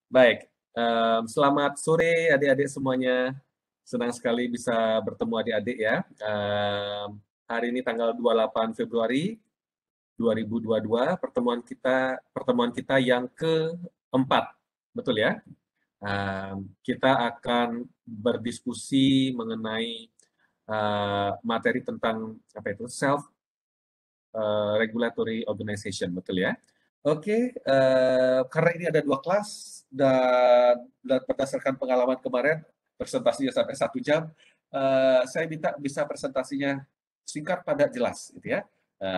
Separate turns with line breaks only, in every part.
Baik, selamat sore adik-adik semuanya. Senang sekali bisa bertemu adik-adik ya. Hari ini tanggal 28 Februari 2022, pertemuan kita yang keempat, betul ya? Kita akan berdiskusi mengenai materi tentang apa itu self regulatory organization, betul ya? Oke, karena ini ada 2 kelas dan berdasarkan pengalaman kemarin, presentasinya sampai 1 jam, saya minta bisa presentasinya singkat, padat, jelas gitu ya.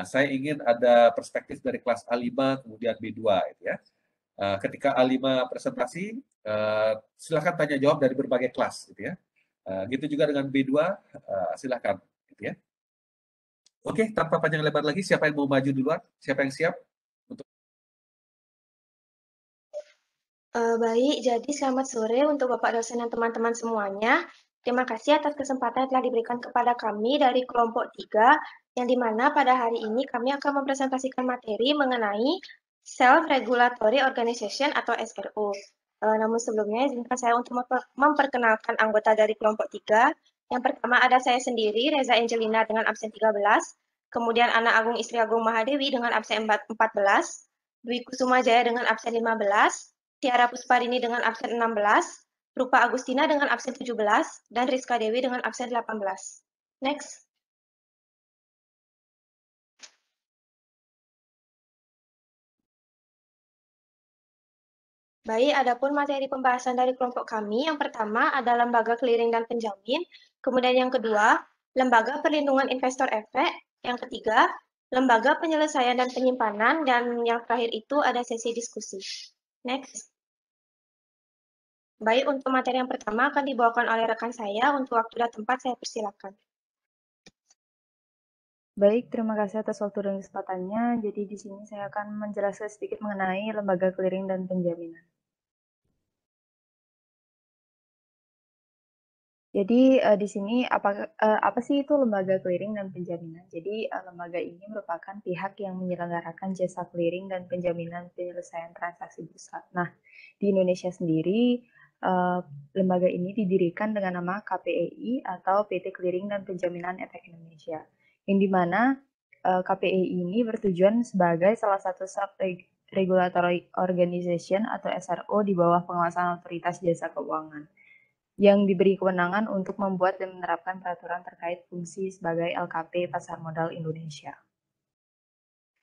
Saya ingin ada perspektif dari kelas A5 kemudian B2 gitu ya. Ketika A5 presentasi, silakan tanya jawab dari berbagai kelas gitu ya. Gitu juga dengan B2, silakan gitu ya. Oke, tanpa panjang lebar lagi, siapa yang mau maju duluan? Siapa yang siap?
Baik, jadi selamat sore untuk Bapak dosen dan teman-teman semuanya. Terima kasih atas kesempatan yang telah diberikan kepada kami dari kelompok 3, yang dimana pada hari ini kami akan mempresentasikan materi mengenai Self-Regulatory Organization atau SRO. Namun sebelumnya, izinkan saya untuk memperkenalkan anggota dari kelompok 3. Yang pertama ada saya sendiri, Reza Angelina dengan absen 13, kemudian Ana Agung Istri Agung Mahadewi dengan absen 14, Dwi Kusuma Jaya dengan absen 15, Tiara Pusparini dengan absen 16, Rupa Agustina dengan absen 17, dan Rizka Dewi dengan absen 18. Next. Baik, adapun materi pembahasan dari kelompok kami, yang pertama ada lembaga clearing dan penjamin, kemudian yang kedua, lembaga perlindungan investor efek, yang ketiga, lembaga penyelesaian dan penyimpanan, dan yang terakhir itu ada sesi diskusi. Next. Baik, untuk materi yang pertama akan dibawakan oleh rekan saya. Untuk waktu dan tempat saya persilakan.
Baik, terima kasih atas waktu dan kesempatannya. Jadi di sini saya akan menjelaskan sedikit mengenai lembaga clearing dan penjaminan. Jadi di sini apa sih itu lembaga clearing dan penjaminan? Jadi lembaga ini merupakan pihak yang menyelenggarakan jasa clearing dan penjaminan penyelesaian transaksi bursa. Nah, di Indonesia sendiri lembaga ini didirikan dengan nama KPEI atau PT Clearing dan Penjaminan Efek Indonesia, yang dimana KPEI ini bertujuan sebagai salah satu sub-regulatory organization atau SRO di bawah pengawasan otoritas jasa keuangan, yang diberi kewenangan untuk membuat dan menerapkan peraturan terkait fungsi sebagai LKP Pasar Modal Indonesia.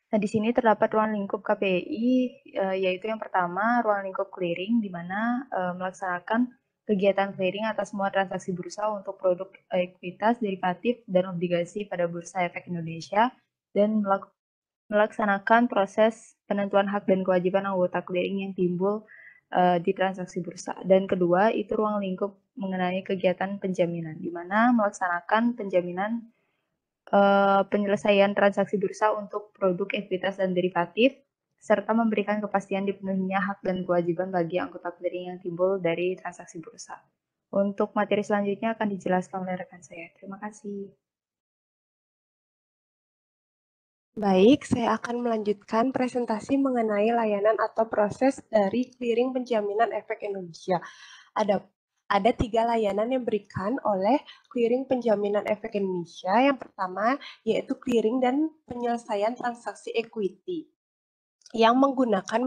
Nah, di sini terdapat ruang lingkup KPI, yaitu yang pertama, ruang lingkup clearing, di mana melaksanakan kegiatan clearing atas semua transaksi bursa untuk produk ekuitas, derivatif, dan obligasi pada Bursa Efek Indonesia, dan melaksanakan proses penentuan hak dan kewajiban anggota clearing yang timbul di transaksi bursa. Dan kedua, itu ruang lingkup mengenai kegiatan penjaminan, di mana melaksanakan penjaminan penyelesaian transaksi bursa untuk produk ekuitas dan derivatif, serta memberikan kepastian dipenuhinya hak dan kewajiban bagi anggota clearing yang timbul dari transaksi bursa. Untuk materi selanjutnya akan dijelaskan oleh rekan saya. Terima kasih.
Baik, saya akan melanjutkan presentasi mengenai layanan atau proses dari Clearing Penjaminan Efek Indonesia. Ada 3 layanan yang diberikan oleh Clearing Penjaminan Efek Indonesia. Yang pertama yaitu clearing dan penyelesaian transaksi equity, yang menggunakan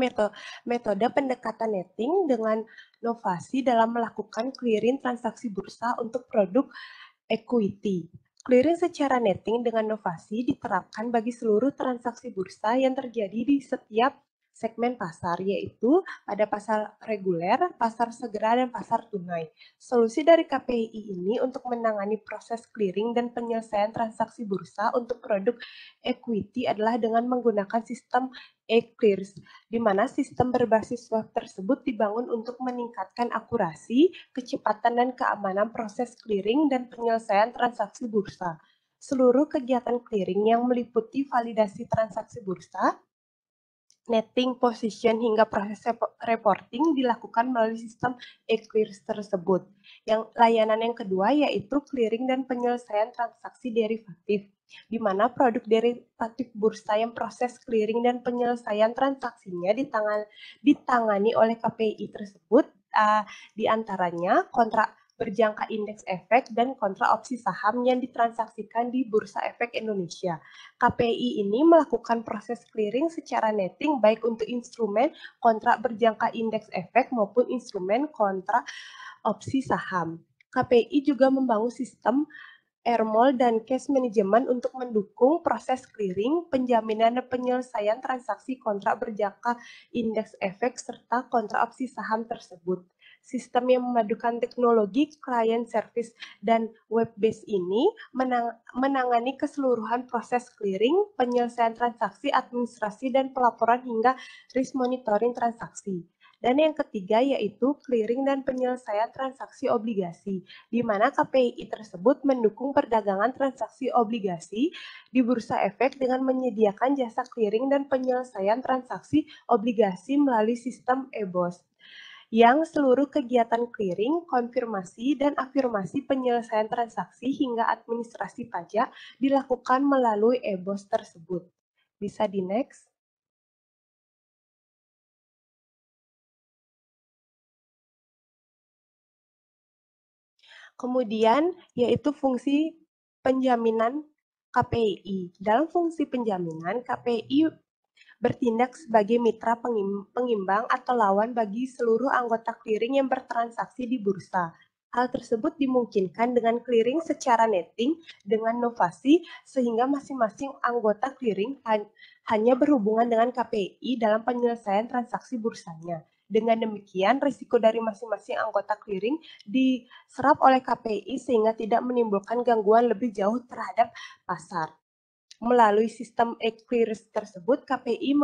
metode pendekatan netting dengan inovasi dalam melakukan clearing transaksi bursa untuk produk equity. Clearing secara netting dengan inovasi diterapkan bagi seluruh transaksi bursa yang terjadi di setiap segmen pasar, yaitu pada pasar reguler, pasar segera, dan pasar tunai. Solusi dari KPI ini untuk menangani proses clearing dan penyelesaian transaksi bursa untuk produk equity adalah dengan menggunakan sistem e-clears, di mana sistem berbasis web tersebut dibangun untuk meningkatkan akurasi, kecepatan, dan keamanan proses clearing dan penyelesaian transaksi bursa. Seluruh kegiatan clearing yang meliputi validasi transaksi bursa, netting, position, hingga proses reporting dilakukan melalui sistem e-clear tersebut. Layanan yang kedua yaitu clearing dan penyelesaian transaksi derivatif, di mana produk derivatif bursa yang proses clearing dan penyelesaian transaksinya ditangani oleh KPI tersebut, di antaranya kontrak berjangka indeks efek dan kontrak opsi saham yang ditransaksikan di Bursa Efek Indonesia. KPI ini melakukan proses clearing secara netting baik untuk instrumen kontrak berjangka indeks efek maupun instrumen kontrak opsi saham. KPI juga membangun sistem Airmall dan cash management untuk mendukung proses clearing, penjaminan dan penyelesaian transaksi kontrak berjangka indeks efek serta kontrak opsi saham tersebut. Sistem yang memadukan teknologi, client service, dan web-based ini menangani keseluruhan proses clearing, penyelesaian transaksi, administrasi, dan pelaporan hingga risk monitoring transaksi. Dan yang ketiga yaitu clearing dan penyelesaian transaksi obligasi, di mana KPI tersebut mendukung perdagangan transaksi obligasi di Bursa Efek dengan menyediakan jasa clearing dan penyelesaian transaksi obligasi melalui sistem EBOS, yang seluruh kegiatan clearing, konfirmasi, dan afirmasi penyelesaian transaksi hingga administrasi pajak dilakukan melalui EBOS tersebut. Bisa di next. Kemudian yaitu fungsi penjaminan KPI. Dalam fungsi penjaminan, KPI bertindak sebagai mitra pengimbang atau lawan bagi seluruh anggota clearing yang bertransaksi di bursa. Hal tersebut dimungkinkan dengan clearing secara netting dengan novasi sehingga masing-masing anggota clearing hanya berhubungan dengan KPI dalam penyelesaian transaksi bursanya. Dengan demikian, risiko dari masing-masing anggota clearing diserap oleh KPI sehingga tidak menimbulkan gangguan lebih jauh terhadap pasar. Melalui sistem e-clear tersebut, KPI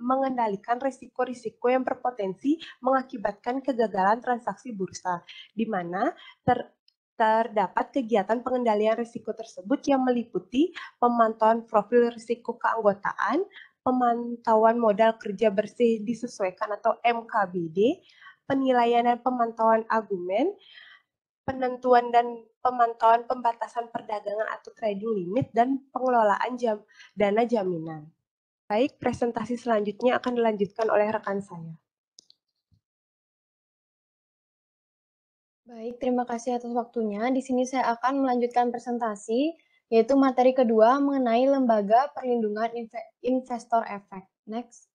mengendalikan risiko-risiko yang berpotensi mengakibatkan kegagalan transaksi bursa, di mana terdapat kegiatan pengendalian risiko tersebut yang meliputi pemantauan profil risiko keanggotaan, pemantauan modal kerja bersih disesuaikan atau MKBD, penilaian dan pemantauan argumen, penentuan dan pemantauan pembatasan perdagangan atau trading limit, dan pengelolaan dana jaminan. Baik, presentasi selanjutnya akan dilanjutkan oleh rekan saya.
Baik, terima kasih atas waktunya. Di sini saya akan melanjutkan presentasi, yaitu materi kedua mengenai Lembaga Perlindungan Investor Efek. Next.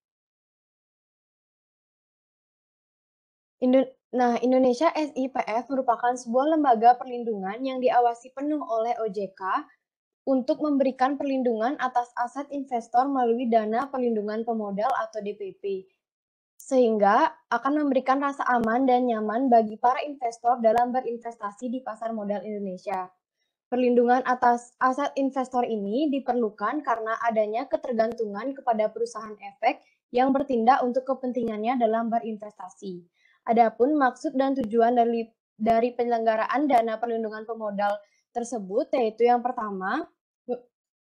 Indonesia SIPF merupakan sebuah lembaga perlindungan yang diawasi penuh oleh OJK untuk memberikan perlindungan atas aset investor melalui dana perlindungan pemodal atau DPP, sehingga akan memberikan rasa aman dan nyaman bagi para investor dalam berinvestasi di pasar modal Indonesia. Perlindungan atas aset investor ini diperlukan karena adanya ketergantungan kepada perusahaan efek yang bertindak untuk kepentingannya dalam berinvestasi. Adapun maksud dan tujuan dari penyelenggaraan dana perlindungan pemodal tersebut yaitu yang pertama,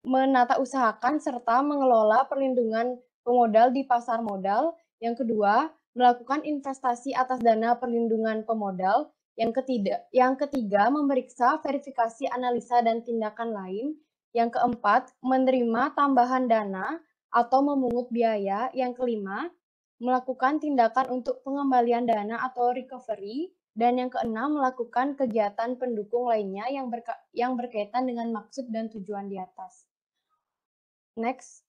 menata usahakan serta mengelola perlindungan pemodal di pasar modal. Yang kedua, melakukan investasi atas dana perlindungan pemodal. Yang ketiga, memeriksa verifikasi analisa dan tindakan lain. Yang keempat, menerima tambahan dana atau memungut biaya. Yang kelima, melakukan tindakan untuk pengembalian dana atau recovery. Dan yang keenam, melakukan kegiatan pendukung lainnya yang berkaitan dengan maksud dan tujuan di atas. Next.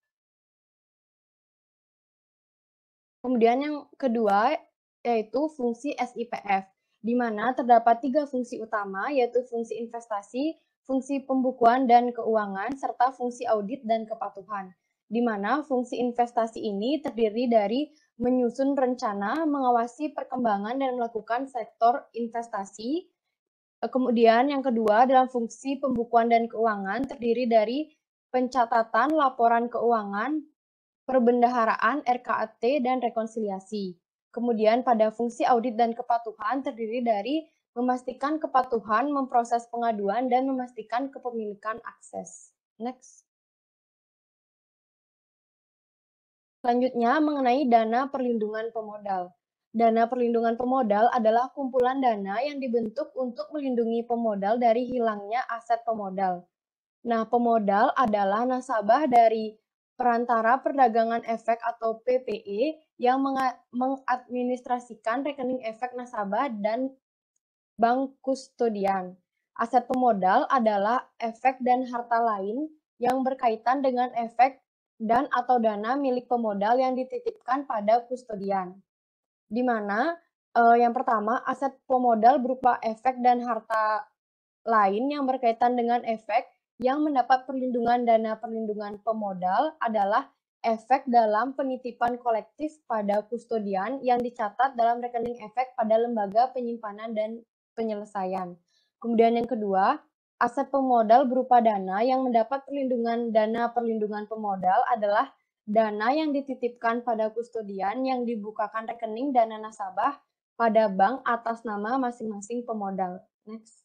Kemudian yang kedua yaitu fungsi SIPF, di mana terdapat 3 fungsi utama, yaitu fungsi investasi, fungsi pembukuan dan keuangan, serta fungsi audit dan kepatuhan. Di mana fungsi investasi ini terdiri dari menyusun rencana, mengawasi perkembangan dan melakukan sektor investasi. Kemudian yang kedua dalam fungsi pembukuan dan keuangan terdiri dari pencatatan laporan keuangan, perbendaharaan, RKAT, dan rekonsiliasi. Kemudian pada fungsi audit dan kepatuhan terdiri dari memastikan kepatuhan, memproses pengaduan, dan memastikan kepemilikan. akses. Next. Selanjutnya, mengenai dana perlindungan pemodal. Dana perlindungan pemodal adalah kumpulan dana yang dibentuk untuk melindungi pemodal dari hilangnya aset pemodal. Nah, pemodal adalah nasabah dari perantara perdagangan efek atau PPE yang mengadministrasikan rekening efek nasabah dan bank kustodian. Aset pemodal adalah efek dan harta lain yang berkaitan dengan efek dan atau dana milik pemodal yang dititipkan pada kustodian. Di mana yang pertama, aset pemodal berupa efek dan harta lain yang berkaitan dengan efek yang mendapat perlindungan dana perlindungan pemodal adalah efek dalam penitipan kolektif pada kustodian yang dicatat dalam rekening efek pada lembaga penyimpanan dan penyelesaian. Kemudian yang kedua, aset pemodal berupa dana yang mendapat perlindungan dana perlindungan pemodal adalah dana yang dititipkan pada kustodian yang dibukakan rekening dana nasabah pada bank atas nama masing-masing pemodal. Next.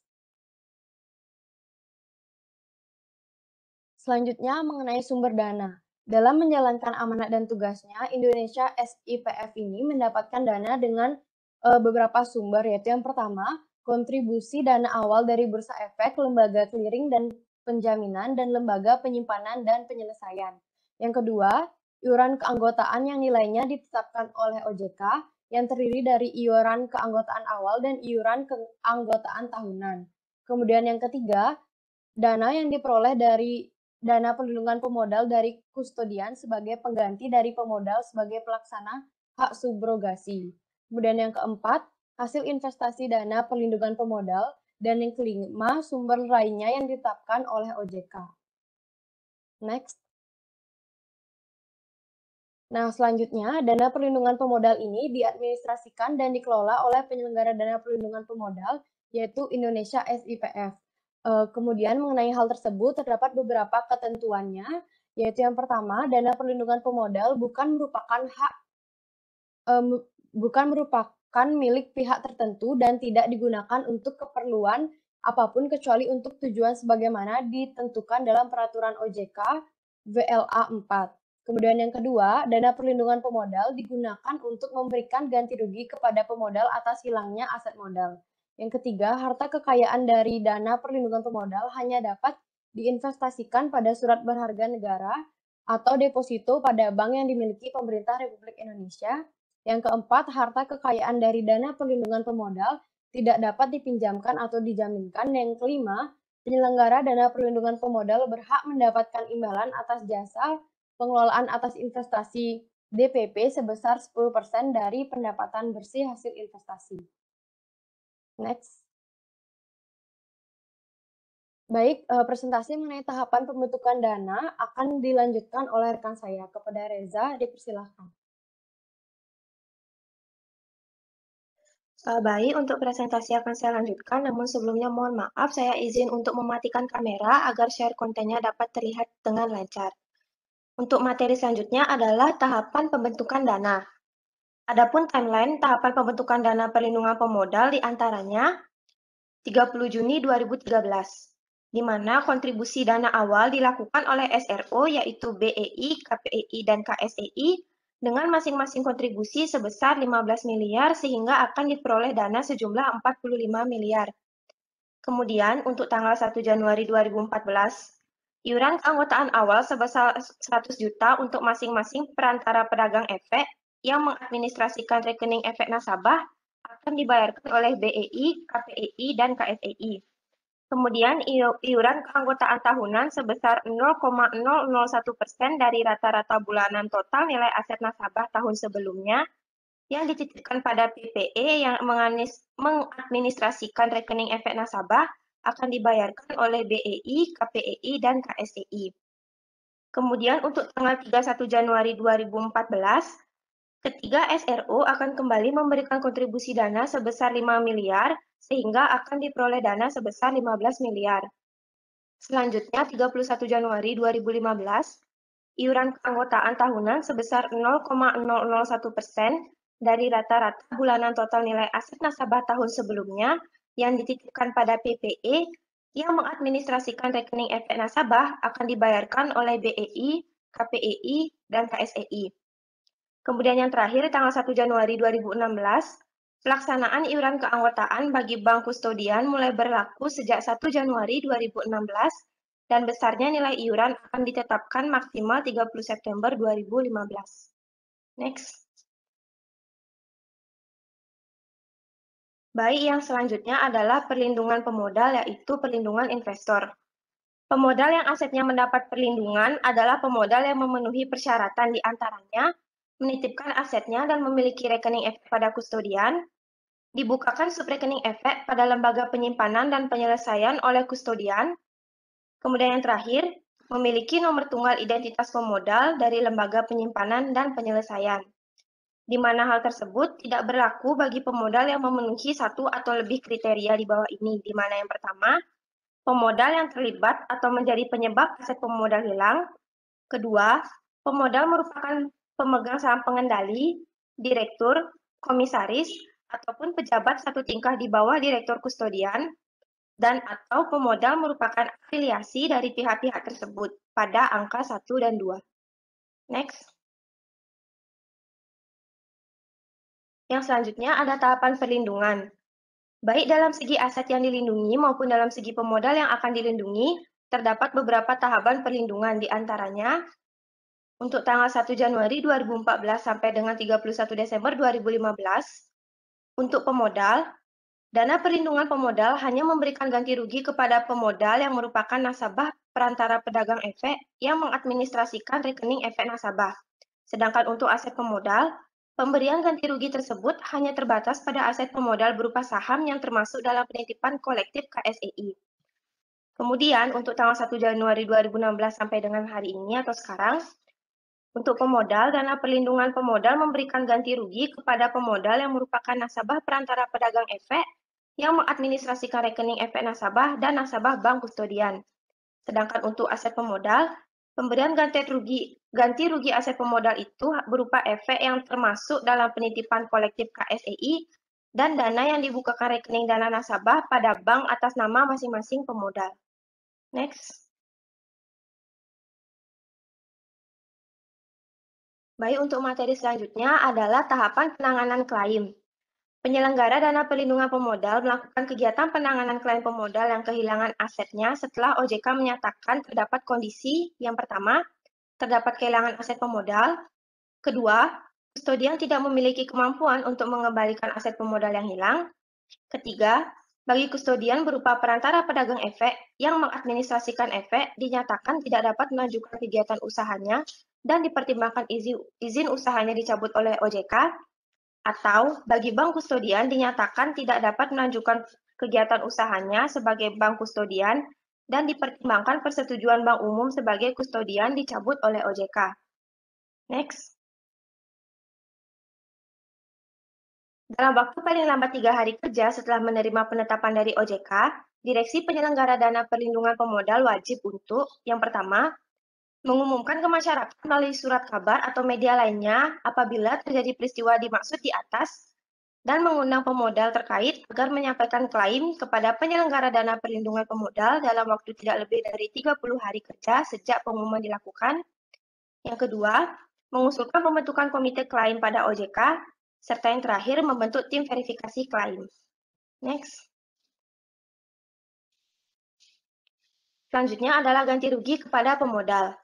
Selanjutnya mengenai sumber dana. Dalam menjalankan amanat dan tugasnya, Indonesia SIPF ini mendapatkan dana dengan beberapa sumber, yaitu yang pertama, kontribusi dana awal dari bursa efek, lembaga clearing dan penjaminan, dan lembaga penyimpanan dan penyelesaian. Yang kedua, iuran keanggotaan yang nilainya ditetapkan oleh OJK, yang terdiri dari iuran keanggotaan awal dan iuran keanggotaan tahunan. Kemudian yang ketiga, dana yang diperoleh dari dana perlindungan pemodal dari kustodian sebagai pengganti dari pemodal sebagai pelaksana hak subrogasi. Kemudian yang keempat, hasil investasi dana perlindungan pemodal, dan yang kelima, sumber lainnya yang ditetapkan oleh OJK. Next. Nah, selanjutnya, dana perlindungan pemodal ini diadministrasikan dan dikelola oleh penyelenggara dana perlindungan pemodal, yaitu Indonesia SIPF. Kemudian mengenai hal tersebut terdapat beberapa ketentuannya, yaitu yang pertama, dana perlindungan pemodal bukan merupakan milik pihak tertentu dan tidak digunakan untuk keperluan apapun kecuali untuk tujuan sebagaimana ditentukan dalam peraturan OJK VLA 4. Kemudian yang kedua, dana perlindungan pemodal digunakan untuk memberikan ganti rugi kepada pemodal atas hilangnya aset modal. Yang ketiga, harta kekayaan dari dana perlindungan pemodal hanya dapat diinvestasikan pada surat berharga negara atau deposito pada bank yang dimiliki pemerintah Republik Indonesia. Yang keempat, harta kekayaan dari dana perlindungan pemodal tidak dapat dipinjamkan atau dijaminkan. Yang kelima, penyelenggara dana perlindungan pemodal berhak mendapatkan imbalan atas jasa pengelolaan atas investasi DPP sebesar 10% dari pendapatan bersih hasil investasi. Next. Baik, presentasi mengenai tahapan pembentukan dana akan dilanjutkan oleh rekan saya. Kepada Reza, dipersilahkan.
Baik, untuk presentasi akan saya lanjutkan, namun sebelumnya mohon maaf, saya izin untuk mematikan kamera agar share kontennya dapat terlihat dengan lancar. Untuk materi selanjutnya adalah tahapan pembentukan dana. Adapun timeline tahapan pembentukan dana perlindungan pemodal diantaranya 30 Juni 2013, di mana kontribusi dana awal dilakukan oleh SRO yaitu BEI, KPEI, dan KSEI dengan masing-masing kontribusi sebesar 15 miliar sehingga akan diperoleh dana sejumlah 45 miliar. Kemudian untuk tanggal 1 Januari 2014, iuran keanggotaan awal sebesar 100 juta untuk masing-masing perantara pedagang efek yang mengadministrasikan rekening efek nasabah akan dibayarkan oleh BEI, KPEI, dan KSEI. Kemudian iuran keanggotaan tahunan sebesar 0,001% dari rata-rata bulanan total nilai aset nasabah tahun sebelumnya yang dititipkan pada PPE yang mengadministrasikan rekening efek nasabah akan dibayarkan oleh BEI, KPEI, dan KSEI. Kemudian untuk tanggal 31 Januari 2014, ketiga SRO akan kembali memberikan kontribusi dana sebesar 5 miliar sehingga akan diperoleh dana sebesar 15 miliar. Selanjutnya 31 Januari 2015, iuran keanggotaan tahunan sebesar 0,001% dari rata-rata bulanan total nilai aset nasabah tahun sebelumnya yang dititipkan pada PPE yang mengadministrasikan rekening efek nasabah akan dibayarkan oleh BEI, KPEI, dan KSEI. Kemudian yang terakhir, tanggal 1 Januari 2016, pelaksanaan iuran keanggotaan bagi bank kustodian mulai berlaku sejak 1 Januari 2016 dan besarnya nilai iuran akan ditetapkan maksimal 30 September 2015. Next. Baik, yang selanjutnya adalah perlindungan pemodal, yaitu perlindungan investor. Pemodal yang asetnya mendapat perlindungan adalah pemodal yang memenuhi persyaratan di antaranya menitipkan asetnya dan memiliki rekening efek pada kustodian, dibukakan subrekening efek pada lembaga penyimpanan dan penyelesaian oleh kustodian, kemudian yang terakhir, memiliki nomor tunggal identitas pemodal dari lembaga penyimpanan dan penyelesaian, di mana hal tersebut tidak berlaku bagi pemodal yang memenuhi satu atau lebih kriteria di bawah ini, di mana yang pertama, pemodal yang terlibat atau menjadi penyebab aset pemodal hilang. Kedua, pemodal merupakan pemegang saham pengendali, direktur, komisaris, ataupun pejabat satu tingkah di bawah direktur kustodian, dan atau pemodal merupakan afiliasi dari pihak-pihak tersebut pada angka 1 dan 2. Next. Yang selanjutnya ada tahapan perlindungan. Baik dalam segi aset yang dilindungi maupun dalam segi pemodal yang akan dilindungi, terdapat beberapa tahapan perlindungan, di antaranya untuk tanggal 1 Januari 2014 sampai dengan 31 Desember 2015, untuk pemodal, dana perlindungan pemodal hanya memberikan ganti rugi kepada pemodal yang merupakan nasabah perantara pedagang efek yang mengadministrasikan rekening efek nasabah. Sedangkan untuk aset pemodal, pemberian ganti rugi tersebut hanya terbatas pada aset pemodal berupa saham yang termasuk dalam penitipan kolektif KSEI. Kemudian, untuk tanggal 1 Januari 2016 sampai dengan hari ini atau sekarang, untuk pemodal, dana perlindungan pemodal memberikan ganti rugi kepada pemodal yang merupakan nasabah perantara pedagang efek yang mengadministrasikan rekening efek nasabah dan nasabah bank kustodian. Sedangkan untuk aset pemodal, pemberian ganti rugi aset pemodal itu berupa efek yang termasuk dalam penitipan kolektif KSEI dan dana yang dibukakan rekening dana nasabah pada bank atas nama masing-masing pemodal. Next. Baik, untuk materi selanjutnya adalah tahapan penanganan klaim. Penyelenggara dana perlindungan pemodal melakukan kegiatan penanganan klaim pemodal yang kehilangan asetnya setelah OJK menyatakan terdapat kondisi yang pertama, terdapat kehilangan aset pemodal. Kedua, kustodian tidak memiliki kemampuan untuk mengembalikan aset pemodal yang hilang. Ketiga, bagi kustodian berupa perantara pedagang efek yang mengadministrasikan efek dinyatakan tidak dapat melanjutkan kegiatan usahanya dan dipertimbangkan izin usahanya dicabut oleh OJK, atau bagi bank kustodian dinyatakan tidak dapat melanjutkan kegiatan usahanya sebagai bank kustodian dan dipertimbangkan persetujuan bank umum sebagai kustodian dicabut oleh OJK. Next. Dalam waktu paling lambat 3 hari kerja setelah menerima penetapan dari OJK, Direksi Penyelenggara Dana Perlindungan Pemodal wajib untuk, yang pertama, mengumumkan ke masyarakat melalui surat kabar atau media lainnya apabila terjadi peristiwa dimaksud di atas dan mengundang pemodal terkait agar menyampaikan klaim kepada penyelenggara dana perlindungan pemodal dalam waktu tidak lebih dari 30 hari kerja sejak pengumuman dilakukan. Yang kedua, mengusulkan pembentukan komite klaim pada OJK, serta yang terakhir membentuk tim verifikasi klaim. Next. Selanjutnya adalah ganti rugi kepada pemodal.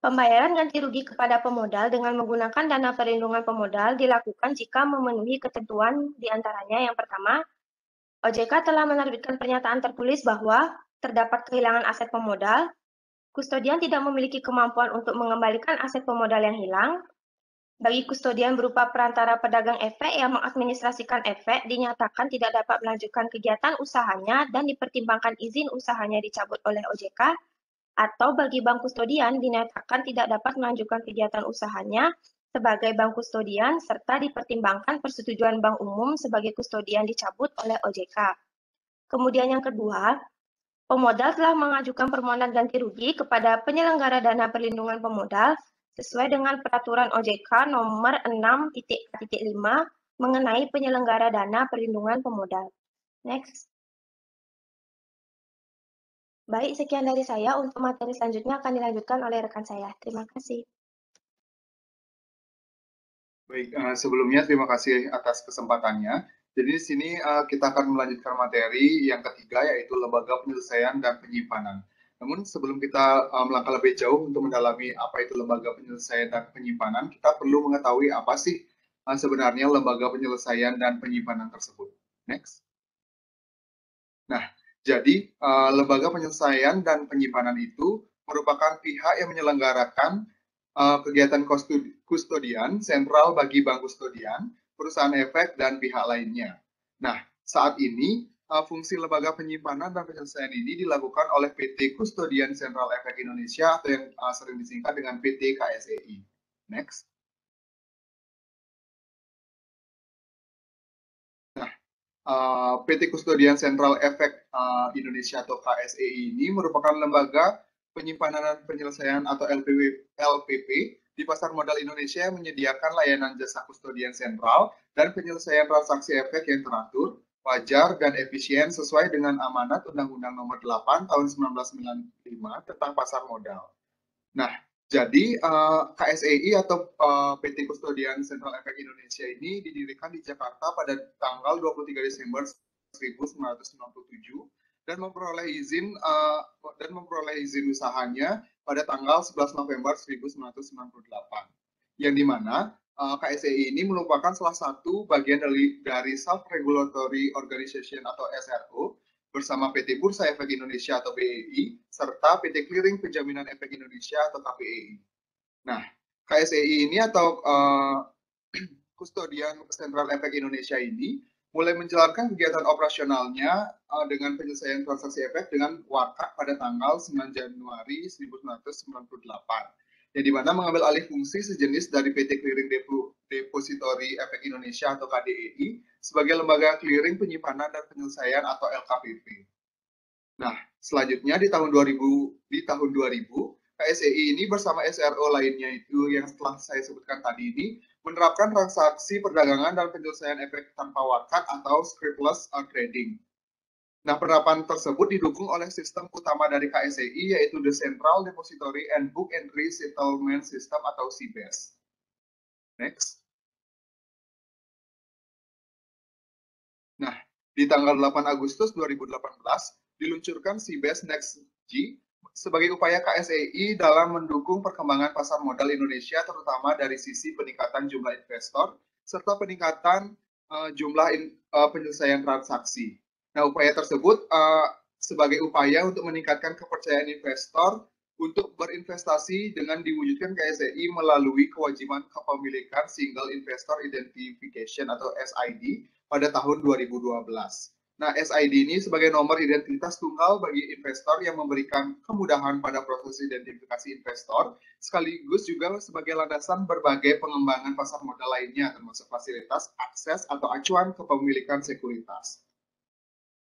Pembayaran ganti rugi kepada pemodal dengan menggunakan dana perlindungan pemodal dilakukan jika memenuhi ketentuan di antaranya yang pertama, OJK telah menerbitkan pernyataan tertulis bahwa terdapat kehilangan aset pemodal, kustodian tidak memiliki kemampuan untuk mengembalikan aset pemodal yang hilang, bagi kustodian berupa perantara pedagang efek yang mengadministrasikan efek dinyatakan tidak dapat melanjutkan kegiatan usahanya dan dipertimbangkan izin usahanya dicabut oleh OJK, atau bagi bank kustodian dinyatakan tidak dapat melanjutkan kegiatan usahanya sebagai bank kustodian serta dipertimbangkan persetujuan bank umum sebagai kustodian dicabut oleh OJK. Kemudian yang kedua, pemodal telah mengajukan permohonan ganti rugi kepada penyelenggara dana perlindungan pemodal sesuai dengan peraturan OJK nomor 6.5 mengenai penyelenggara dana perlindungan pemodal. Next. Baik, sekian dari saya. Untuk materi selanjutnya akan dilanjutkan oleh rekan saya. Terima kasih.
Baik, sebelumnya terima kasih atas kesempatannya. Jadi di sini kita akan melanjutkan materi yang ketiga yaitu lembaga penyelesaian dan penyimpanan. Namun sebelum kita melangkah lebih jauh untuk mendalami apa itu lembaga penyelesaian dan penyimpanan, kita perlu mengetahui apa sih sebenarnya lembaga penyelesaian dan penyimpanan tersebut. Next. Nah, jadi lembaga penyelesaian dan penyimpanan itu merupakan pihak yang menyelenggarakan kegiatan kustodian sentral bagi bank kustodian, perusahaan efek, dan pihak lainnya. Nah, saat ini fungsi lembaga penyimpanan dan penyelesaian ini dilakukan oleh PT Kustodian Sentral Efek Indonesia atau yang sering disingkat dengan PT KSEI. Next. Nah, PT Kustodian Sentral Efek Indonesia atau KSEI ini merupakan lembaga penyimpanan dan penyelesaian atau LPP di pasar modal Indonesia yang menyediakan layanan jasa kustodian sentral dan penyelesaian transaksi efek yang teratur, wajar, dan efisien sesuai dengan amanat Undang-Undang Nomor 8 Tahun 1995 tentang pasar modal. Nah, jadi KSEI atau PT Kustodian Sentral Efek Indonesia ini didirikan di Jakarta pada tanggal 23 Desember 1997 dan memperoleh izin usahanya pada tanggal 11 November 1998. Yang dimana KSEI ini merupakan salah satu bagian dari Self Regulatory Organization atau SRO bersama PT Bursa Efek Indonesia atau BEI, serta PT Clearing Penjaminan Efek Indonesia atau KPEI. Nah, KSEI ini atau Kustodian Sentral Efek Indonesia ini mulai menjalankan kegiatan operasionalnya dengan penyelesaian transaksi efek dengan wakaf pada tanggal 9 Januari 1998, yang dimana mengambil alih fungsi sejenis dari PT Clearing Depository Efek Indonesia atau KDEI sebagai lembaga clearing penyimpanan dan penyelesaian atau LKPP. Nah, selanjutnya di tahun 2000, KSEI ini bersama SRO lainnya itu yang setelah saya sebutkan tadi ini menerapkan transaksi perdagangan dan penyelesaian efek tanpa wakat atau scriptless trading. Nah, penerapan tersebut didukung oleh sistem utama dari KSEI yaitu The Central Depository and Book Entry Settlement System atau CBES. Next. Nah, di tanggal 8 Agustus 2018 diluncurkan CBES Next G sebagai upaya KSEI dalam mendukung perkembangan pasar modal Indonesia terutama dari sisi peningkatan jumlah investor serta peningkatan jumlah penyelesaian transaksi. Nah, upaya tersebut sebagai upaya untuk meningkatkan kepercayaan investor untuk berinvestasi dengan diwujudkan KSEI melalui kewajiban kepemilikan Single Investor Identification atau SID pada tahun 2012. Nah, SID ini sebagai nomor identitas tunggal bagi investor yang memberikan kemudahan pada proses identifikasi investor, sekaligus juga sebagai landasan berbagai pengembangan pasar modal lainnya, termasuk fasilitas, akses, atau acuan kepemilikan sekuritas.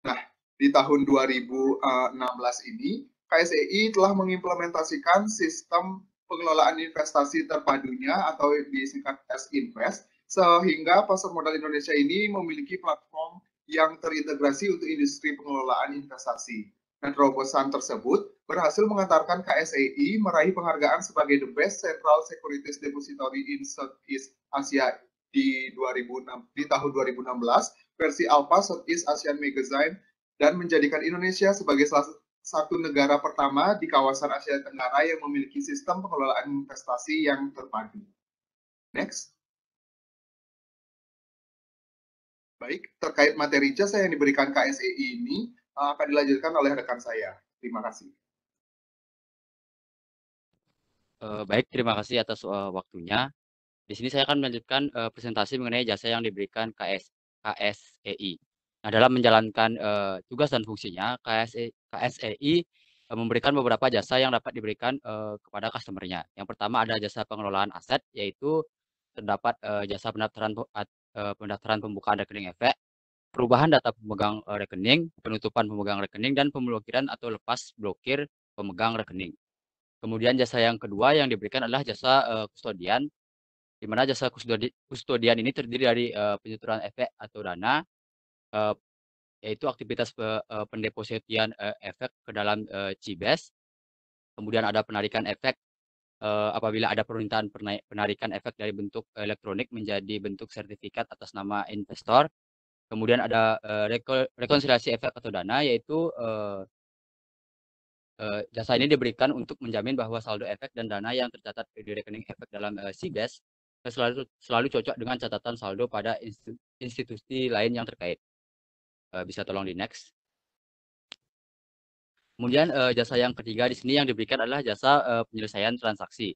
Nah, di tahun 2016 ini, KSEI telah mengimplementasikan sistem pengelolaan investasi terpadunya atau disingkat S-Invest, sehingga pasar modal Indonesia ini memiliki platform yang terintegrasi untuk industri pengelolaan investasi. Dan terobosan tersebut berhasil mengantarkan KSEI meraih penghargaan sebagai The Best Central Securities Depository in Southeast Asia di tahun 2016 versi Alpha Southeast Asian Magazine dan menjadikan Indonesia sebagai salah satu negara pertama di kawasan Asia Tenggara yang memiliki sistem pengelolaan investasi yang terpadu. Next. Baik, terkait materi jasa yang diberikan KSEI ini akan dilanjutkan oleh rekan saya. Terima kasih.
Baik, terima kasih atas waktunya. Di sini saya akan melanjutkan presentasi mengenai jasa yang diberikan KSEI. Nah, dalam menjalankan tugas dan fungsinya, KSEI memberikan beberapa jasa yang dapat diberikan kepada customer-nya. Yang pertama ada jasa pengelolaan aset, yaitu terdapat jasa pendaftaran pembukaan rekening efek, perubahan data pemegang rekening, penutupan pemegang rekening, dan pemblokiran atau lepas blokir pemegang rekening. Kemudian jasa yang kedua yang diberikan adalah jasa kustodian, di mana jasa kustodian ini terdiri dari penyetoran efek atau dana, yaitu aktivitas pendepositian efek ke dalam CBES. Kemudian ada penarikan efek apabila ada permintaan penarikan efek dari bentuk elektronik menjadi bentuk sertifikat atas nama investor. Kemudian ada rekonsiliasi efek atau dana, yaitu jasa ini diberikan untuk menjamin bahwa saldo efek dan dana yang tercatat di rekening efek dalam CBAS selalu cocok dengan catatan saldo pada institusi lain yang terkait. Bisa tolong di next. Kemudian jasa yang ketiga di sini yang diberikan adalah jasa penyelesaian transaksi.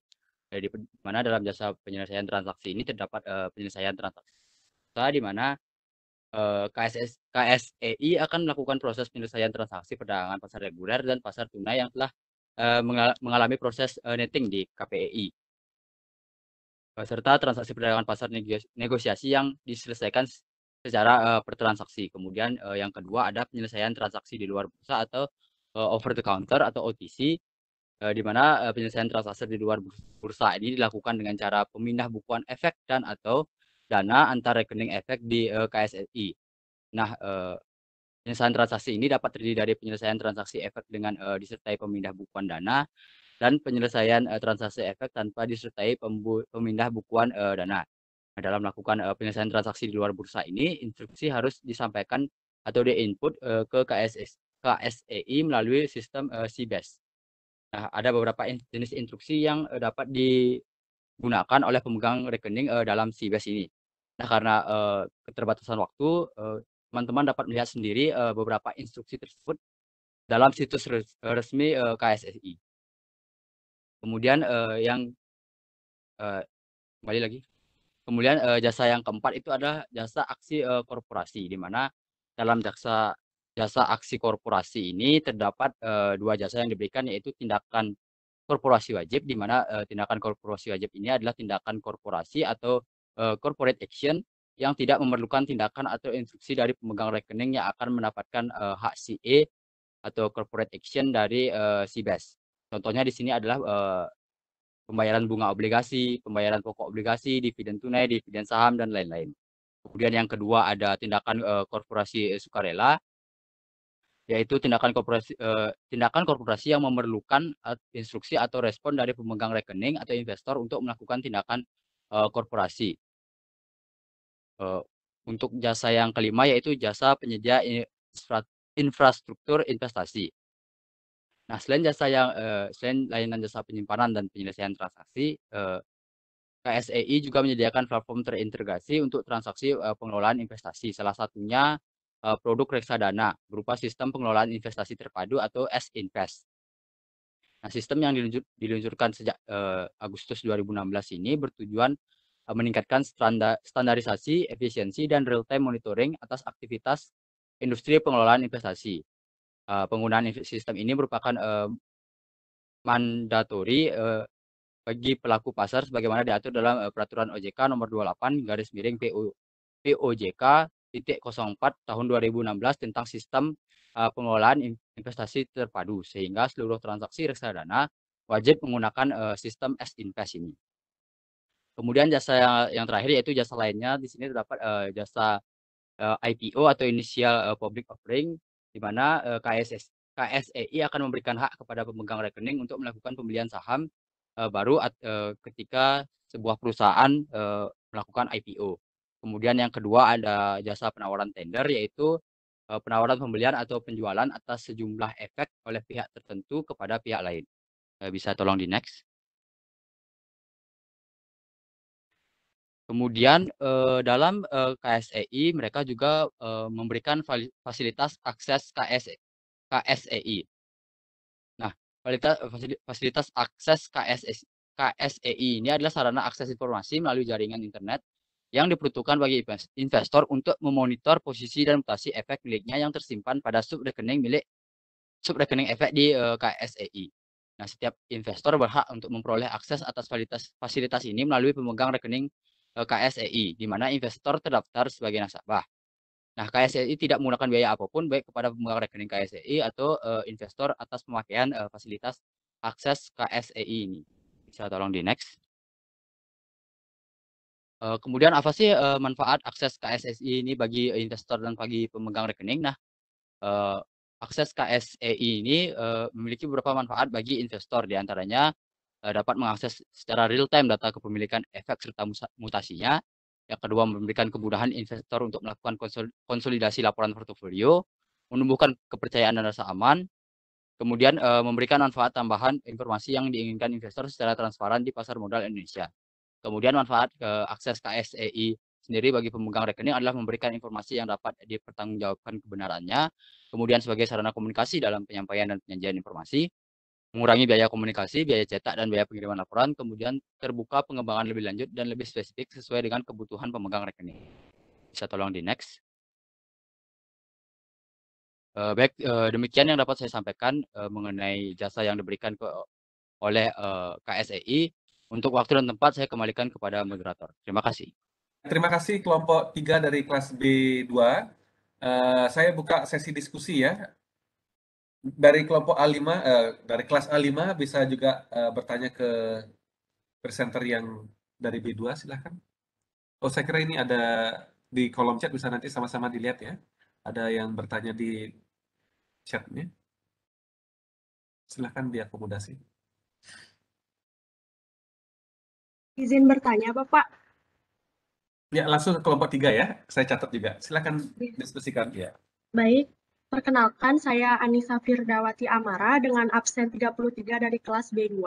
Di mana dalam jasa penyelesaian transaksi ini terdapat penyelesaian transaksi di mana KSEI akan melakukan proses penyelesaian transaksi perdagangan pasar reguler dan pasar tunai yang telah mengalami proses netting di KPEI. Serta transaksi perdagangan pasar negosiasi yang diselesaikan secara pertransaksi. Kemudian yang kedua ada penyelesaian transaksi di luar bursa atau over the counter atau OTC, di mana penyelesaian transaksi di luar bursa ini dilakukan dengan cara pemindah bukuan efek dan atau dana antar rekening efek di KSEI. Nah, penyelesaian transaksi ini dapat terdiri dari penyelesaian transaksi efek dengan disertai pemindah bukuan dana dan penyelesaian transaksi efek tanpa disertai pemindah bukuan dana. Nah, dalam melakukan penyelesaian transaksi di luar bursa ini, instruksi harus disampaikan atau di-input ke KSEI melalui sistem CBAS. Nah, ada beberapa jenis instruksi yang dapat digunakan oleh pemegang rekening dalam CBAS ini. Nah, karena keterbatasan waktu, teman-teman dapat melihat sendiri beberapa instruksi tersebut dalam situs resmi KSEI. Kemudian kembali lagi. Kemudian jasa yang keempat itu adalah jasa aksi korporasi, di mana dalam jasa aksi korporasi ini terdapat dua jasa yang diberikan, yaitu tindakan korporasi wajib, di mana tindakan korporasi wajib ini adalah tindakan korporasi atau corporate action yang tidak memerlukan tindakan atau instruksi dari pemegang rekening yang akan mendapatkan hak CA atau corporate action dari CBAS. Contohnya di sini adalah pembayaran bunga obligasi, pembayaran pokok obligasi, dividen tunai, dividen saham, dan lain-lain. Kemudian yang kedua ada tindakan korporasi sukarela, yaitu tindakan korporasi yang memerlukan instruksi atau respon dari pemegang rekening atau investor untuk melakukan tindakan korporasi. Untuk jasa yang kelima yaitu jasa penyedia infrastruktur investasi. Nah, selain layanan jasa penyimpanan dan penyelesaian transaksi, KSEI juga menyediakan platform terintegrasi untuk transaksi pengelolaan investasi. Salah satunya produk reksadana berupa sistem pengelolaan investasi terpadu atau S-Invest. Nah, sistem yang diluncurkan sejak Agustus 2016 ini bertujuan meningkatkan standarisasi, efisiensi, dan real-time monitoring atas aktivitas industri pengelolaan investasi. Penggunaan sistem ini merupakan mandatori bagi pelaku pasar sebagaimana diatur dalam Peraturan OJK nomor 28/POJK.04 tahun 2016 tentang sistem pengelolaan investasi terpadu, sehingga seluruh transaksi reksadana wajib menggunakan sistem S-Invest ini. Kemudian jasa yang terakhir yaitu jasa lainnya. Di sini terdapat jasa IPO atau Initial Public Offering, di mana KSEI akan memberikan hak kepada pemegang rekening untuk melakukan pembelian saham baru ketika sebuah perusahaan melakukan IPO. Kemudian yang kedua ada jasa penawaran tender, yaitu penawaran pembelian atau penjualan atas sejumlah efek oleh pihak tertentu kepada pihak lain. Bisa tolong di next. Kemudian dalam KSEI mereka juga memberikan fasilitas akses KSEI. Nah, fasilitas akses KSEI ini adalah sarana akses informasi melalui jaringan internet yang diperuntukkan bagi investor untuk memonitor posisi dan mutasi efek miliknya yang tersimpan pada subrekening efek di KSEI. Nah, setiap investor berhak untuk memperoleh akses atas fasilitas ini melalui pemegang rekening KSEI, di mana investor terdaftar sebagai nasabah. Nah, KSEI tidak menggunakan biaya apapun baik kepada pemegang rekening KSEI atau investor atas pemakaian fasilitas akses KSEI ini. Bisa tolong di next. Kemudian apa sih manfaat akses KSEI ini bagi investor dan bagi pemegang rekening? Nah, akses KSEI ini memiliki beberapa manfaat bagi investor, diantaranya dapat mengakses secara real time data kepemilikan efek serta mutasinya. Yang kedua, memberikan kemudahan investor untuk melakukan konsolidasi laporan portofolio, menumbuhkan kepercayaan dan rasa aman, kemudian memberikan manfaat tambahan informasi yang diinginkan investor secara transparan di pasar modal Indonesia. Kemudian manfaat akses KSEI sendiri bagi pemegang rekening adalah memberikan informasi yang dapat dipertanggungjawabkan kebenarannya, kemudian sebagai sarana komunikasi dalam penyampaian dan penyajian informasi, mengurangi biaya komunikasi, biaya cetak, dan biaya pengiriman laporan, kemudian terbuka pengembangan lebih lanjut dan lebih spesifik sesuai dengan kebutuhan pemegang rekening. Bisa tolong di next. Baik, demikian yang dapat saya sampaikan mengenai jasa yang diberikan oleh KSEI. Untuk waktu dan tempat saya kembalikan kepada moderator. Terima kasih.
Terima kasih kelompok 3 dari kelas B2. Saya buka sesi diskusi ya. Dari kelompok A5, dari kelas A5 bisa juga bertanya ke presenter yang dari B2, silahkan. Oh, saya kira ini ada di kolom chat, bisa nanti sama-sama dilihat ya. Ada yang bertanya di chatnya. Silahkan diakomodasi.
Izin bertanya, Bapak.
Ya, langsung ke kelompok 3 ya. Saya catat juga. Silahkan diskusikan ya.
Baik, perkenalkan saya Anissa Firdawati Amara dengan absen 33 dari kelas B2.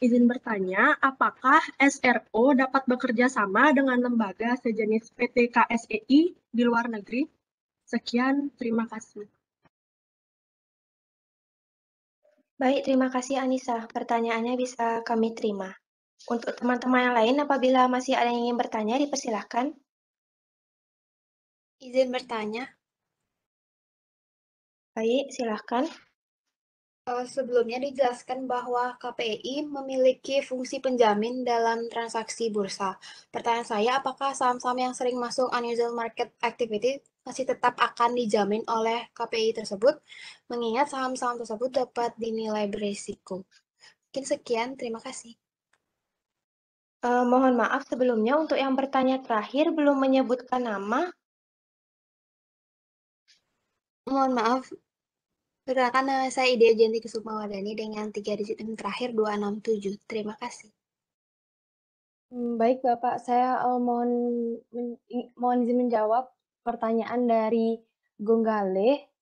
Izin bertanya, apakah SRO dapat bekerja sama dengan lembaga sejenis PT KSEI di luar negeri? Sekian, terima kasih.
Baik, terima kasih Anissa. Pertanyaannya bisa kami terima. Untuk teman-teman yang lain, apabila masih ada yang ingin bertanya, dipersilahkan.
Izin bertanya.
Baik, silahkan.
Sebelumnya dijelaskan bahwa KPI memiliki fungsi penjamin dalam transaksi bursa. Pertanyaan saya, apakah saham-saham yang sering masuk unusual market activity masih tetap akan dijamin oleh KPI tersebut, mengingat saham-saham tersebut dapat dinilai berisiko? Mungkin sekian, terima kasih.
Mohon maaf sebelumnya untuk yang bertanya terakhir belum menyebutkan nama.
Mohon maaf, perkenalkan nama saya Idea Janti Kusumawardani dengan 3 digit NIM terakhir 267. Terima kasih.
Baik Bapak, saya mohon izin menjawab pertanyaan dari Gonggale.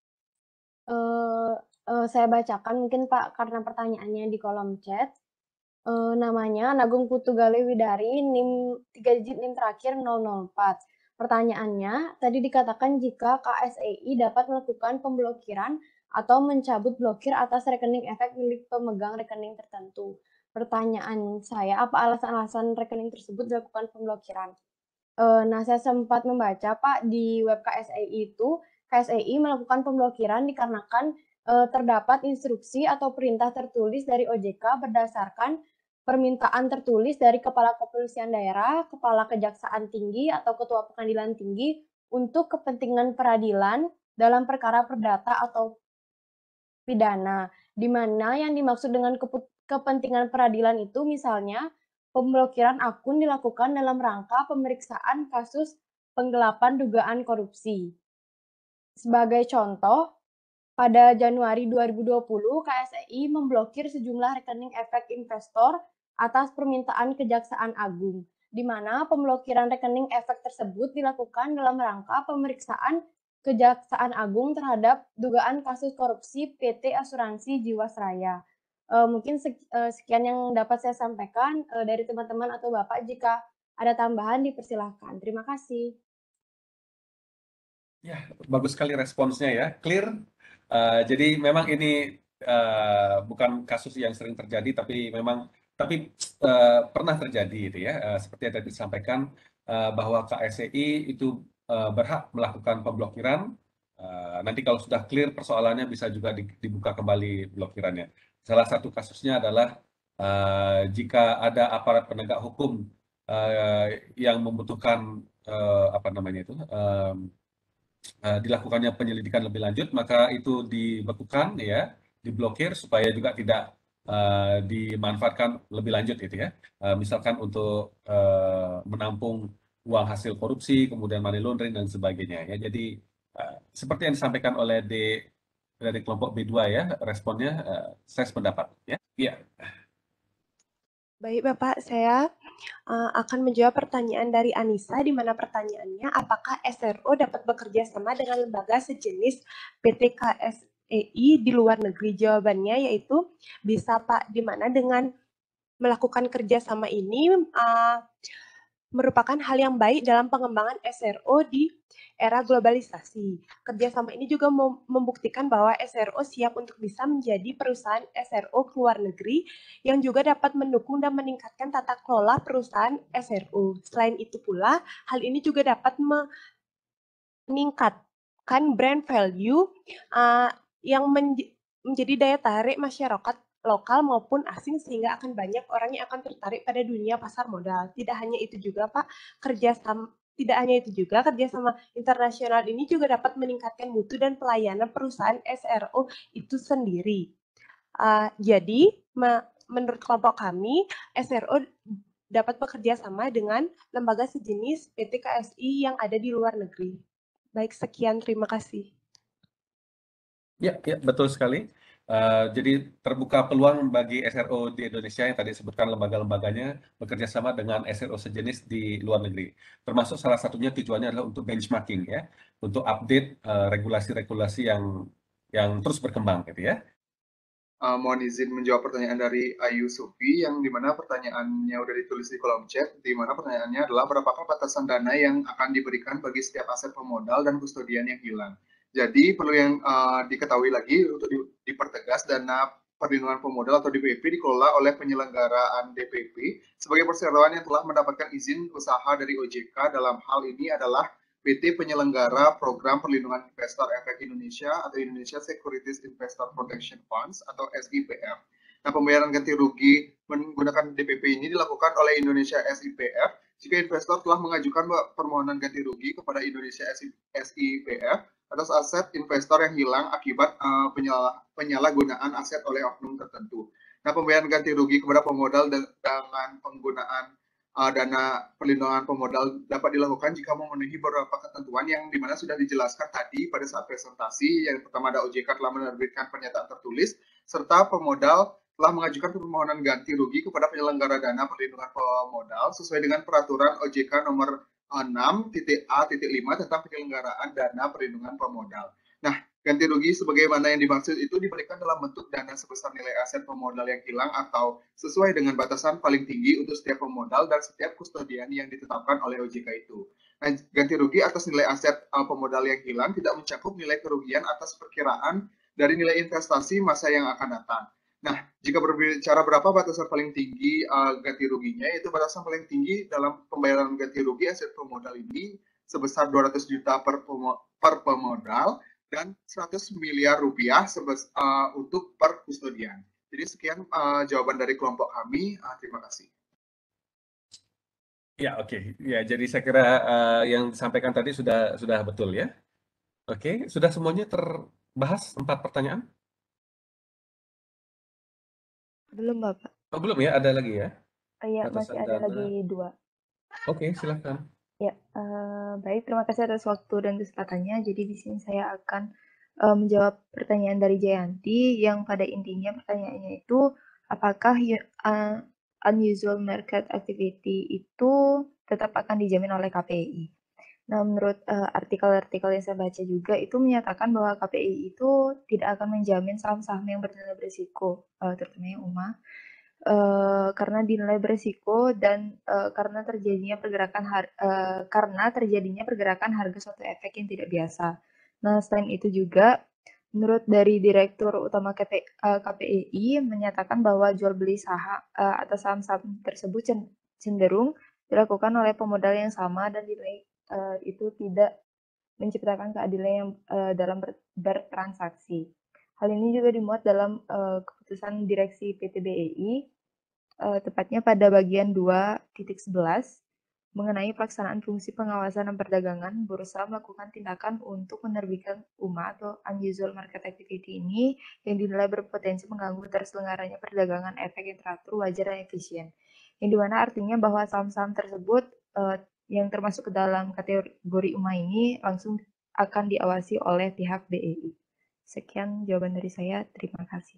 Saya bacakan mungkin Pak karena pertanyaannya di kolom chat. Namanya Nagung Putu Gale Widari, NIM 3 digit NIM terakhir 004. Pertanyaannya, tadi dikatakan jika KSEI dapat melakukan pemblokiran atau mencabut blokir atas rekening efek milik pemegang rekening tertentu. Pertanyaan saya, apa alasan-alasan rekening tersebut dilakukan pemblokiran? Nah, saya sempat membaca Pak di web KSEI itu, KSEI melakukan pemblokiran dikarenakan terdapat instruksi atau perintah tertulis dari OJK berdasarkan permintaan tertulis dari Kepala Kepolisian Daerah, Kepala Kejaksaan Tinggi, atau Ketua Pengadilan Tinggi untuk kepentingan peradilan dalam perkara perdata atau pidana, di mana yang dimaksud dengan kepentingan peradilan itu misalnya pemblokiran akun dilakukan dalam rangka pemeriksaan kasus penggelapan dugaan korupsi. Sebagai contoh, pada Januari 2020, KSEI memblokir sejumlah rekening efek investor atas permintaan Kejaksaan Agung, di mana pemblokiran rekening efek tersebut dilakukan dalam rangka pemeriksaan Kejaksaan Agung terhadap dugaan kasus korupsi PT Asuransi Jiwasraya. Mungkin sekian yang dapat saya sampaikan dari teman-teman atau Bapak. Jika ada tambahan dipersilahkan. Terima kasih.
Ya, bagus sekali responsnya ya, clear. Jadi memang ini bukan kasus yang sering terjadi, tapi memang pernah terjadi itu ya. Seperti yang tadi disampaikan bahwa KSEI itu berhak melakukan pemblokiran. Nanti kalau sudah clear persoalannya bisa juga dibuka kembali blokirannya. Salah satu kasusnya adalah jika ada aparat penegak hukum yang membutuhkan apa namanya itu dilakukannya penyelidikan lebih lanjut, maka itu dibekukan ya, diblokir supaya juga tidak dimanfaatkan lebih lanjut itu ya. Misalkan untuk menampung uang hasil korupsi, kemudian money laundering dan sebagainya ya. Jadi seperti yang disampaikan oleh dari kelompok B2 ya, responnya saya sependapat ya. Iya.
Baik Bapak, saya akan menjawab pertanyaan dari Anissa, di mana pertanyaannya, apakah SRO dapat bekerja sama dengan lembaga sejenis PT KSEI di luar negeri? Jawabannya yaitu bisa Pak, di mana dengan melakukan kerjasama ini merupakan hal yang baik dalam pengembangan SRO di era globalisasi. Kerjasama ini juga membuktikan bahwa SRO siap untuk bisa menjadi perusahaan SRO ke luar negeri yang juga dapat mendukung dan meningkatkan tata kelola perusahaan SRO. Selain itu pula, hal ini juga dapat meningkatkan brand value yang menjadi daya tarik masyarakat lokal maupun asing, sehingga akan banyak orang yang akan tertarik pada dunia pasar modal. Tidak hanya itu juga Pak, kerjasama internasional ini juga dapat meningkatkan mutu dan pelayanan perusahaan SRO itu sendiri. Jadi menurut kelompok kami, SRO dapat bekerja sama dengan lembaga sejenis PT KSI yang ada di luar negeri. Baik, sekian, terima kasih.
Ya, betul sekali. Jadi terbuka peluang bagi SRO di Indonesia yang tadi disebutkan lembaga-lembaganya bekerja sama dengan SRO sejenis di luar negeri. Termasuk salah satunya tujuannya adalah untuk benchmarking ya, untuk update regulasi-regulasi yang terus berkembang gitu ya.
Mohon izin menjawab pertanyaan dari Ayu Sufi yang dimana pertanyaannya udah ditulis di kolom chat, dimana pertanyaannya adalah berapakah batasan dana yang akan diberikan bagi setiap aset pemodal dan kustodian yang hilang. Jadi perlu yang diketahui lagi untuk dipertegas, dana perlindungan pemodal atau DPP dikelola oleh penyelenggaraan DPP sebagai perseroan yang telah mendapatkan izin usaha dari OJK. Dalam hal ini adalah PT Penyelenggara Program Perlindungan Investor Efek Indonesia atau Indonesia Securities Investor Protection Funds atau SIPF. Nah, pembayaran ganti rugi menggunakan DPP ini dilakukan oleh Indonesia SIPF jika investor telah mengajukan permohonan ganti rugi kepada Indonesia SIPF atas aset investor yang hilang akibat penyalahgunaan aset oleh oknum tertentu. Nah, pembayaran ganti rugi kepada pemodal dengan penggunaan dana perlindungan pemodal dapat dilakukan jika memenuhi beberapa ketentuan yang dimana sudah dijelaskan tadi pada saat presentasi. Yang pertama ada OJK telah menerbitkan pernyataan tertulis serta pemodal telah mengajukan permohonan ganti rugi kepada penyelenggara dana perlindungan pemodal sesuai dengan peraturan OJK nomor 6.A.5 tentang penyelenggaraan dana perlindungan pemodal. Nah, ganti rugi sebagaimana yang dimaksud itu diberikan dalam bentuk dana sebesar nilai aset pemodal yang hilang atau sesuai dengan batasan paling tinggi untuk setiap pemodal dan setiap kustodian yang ditetapkan oleh OJK itu. Nah, ganti rugi atas nilai aset pemodal yang hilang tidak mencakup nilai kerugian atas perkiraan dari nilai investasi masa yang akan datang. Nah, jika berbicara berapa batasan paling tinggi ganti ruginya, yaitu batasan paling tinggi dalam pembayaran ganti rugi aset pemodal ini sebesar 200 juta per pemodal dan 100 miliar rupiah untuk per kustodian. Jadi sekian jawaban dari kelompok kami. Terima kasih.
Ya, oke. Ya, jadi saya kira yang disampaikan tadi sudah betul ya. Oke, sudah semuanya terbahas 4 pertanyaan?
Belum, Bapak.
Oh, belum ya? Ada lagi ya?
Iya, masih ada lagi 2.
Oke, silakan.
Ya, baik. Terima kasih atas waktu dan kesempatannya. Jadi di sini saya akan menjawab pertanyaan dari Jayanti yang pada intinya pertanyaannya itu apakah unusual market activity itu tetap akan dijamin oleh KPI. Nah, menurut artikel-artikel yang saya baca juga itu menyatakan bahwa KPI itu tidak akan menjamin saham-saham yang bernilai berisiko, terutama yang UMA, karena dinilai berisiko dan karena terjadinya pergerakan harga suatu efek yang tidak biasa. Nah, selain itu juga menurut dari Direktur Utama KPI menyatakan bahwa jual beli saham atas saham-saham tersebut cenderung dilakukan oleh pemodal yang sama dan dinilai itu tidak menciptakan keadilan yang dalam bertransaksi. Hal ini juga dimuat dalam keputusan direksi PT BEI, tepatnya pada bagian 2.11 mengenai pelaksanaan fungsi pengawasan dan perdagangan bursa melakukan tindakan untuk menerbitkan UMA atau unusual market activity ini yang dinilai berpotensi mengganggu terselenggaranya perdagangan efek yang teratur, wajar, dan efisien. Yang dimana artinya bahwa saham-saham tersebut yang termasuk ke dalam kategori UMA ini langsung akan diawasi oleh pihak BEI. Sekian jawaban dari saya, terima kasih.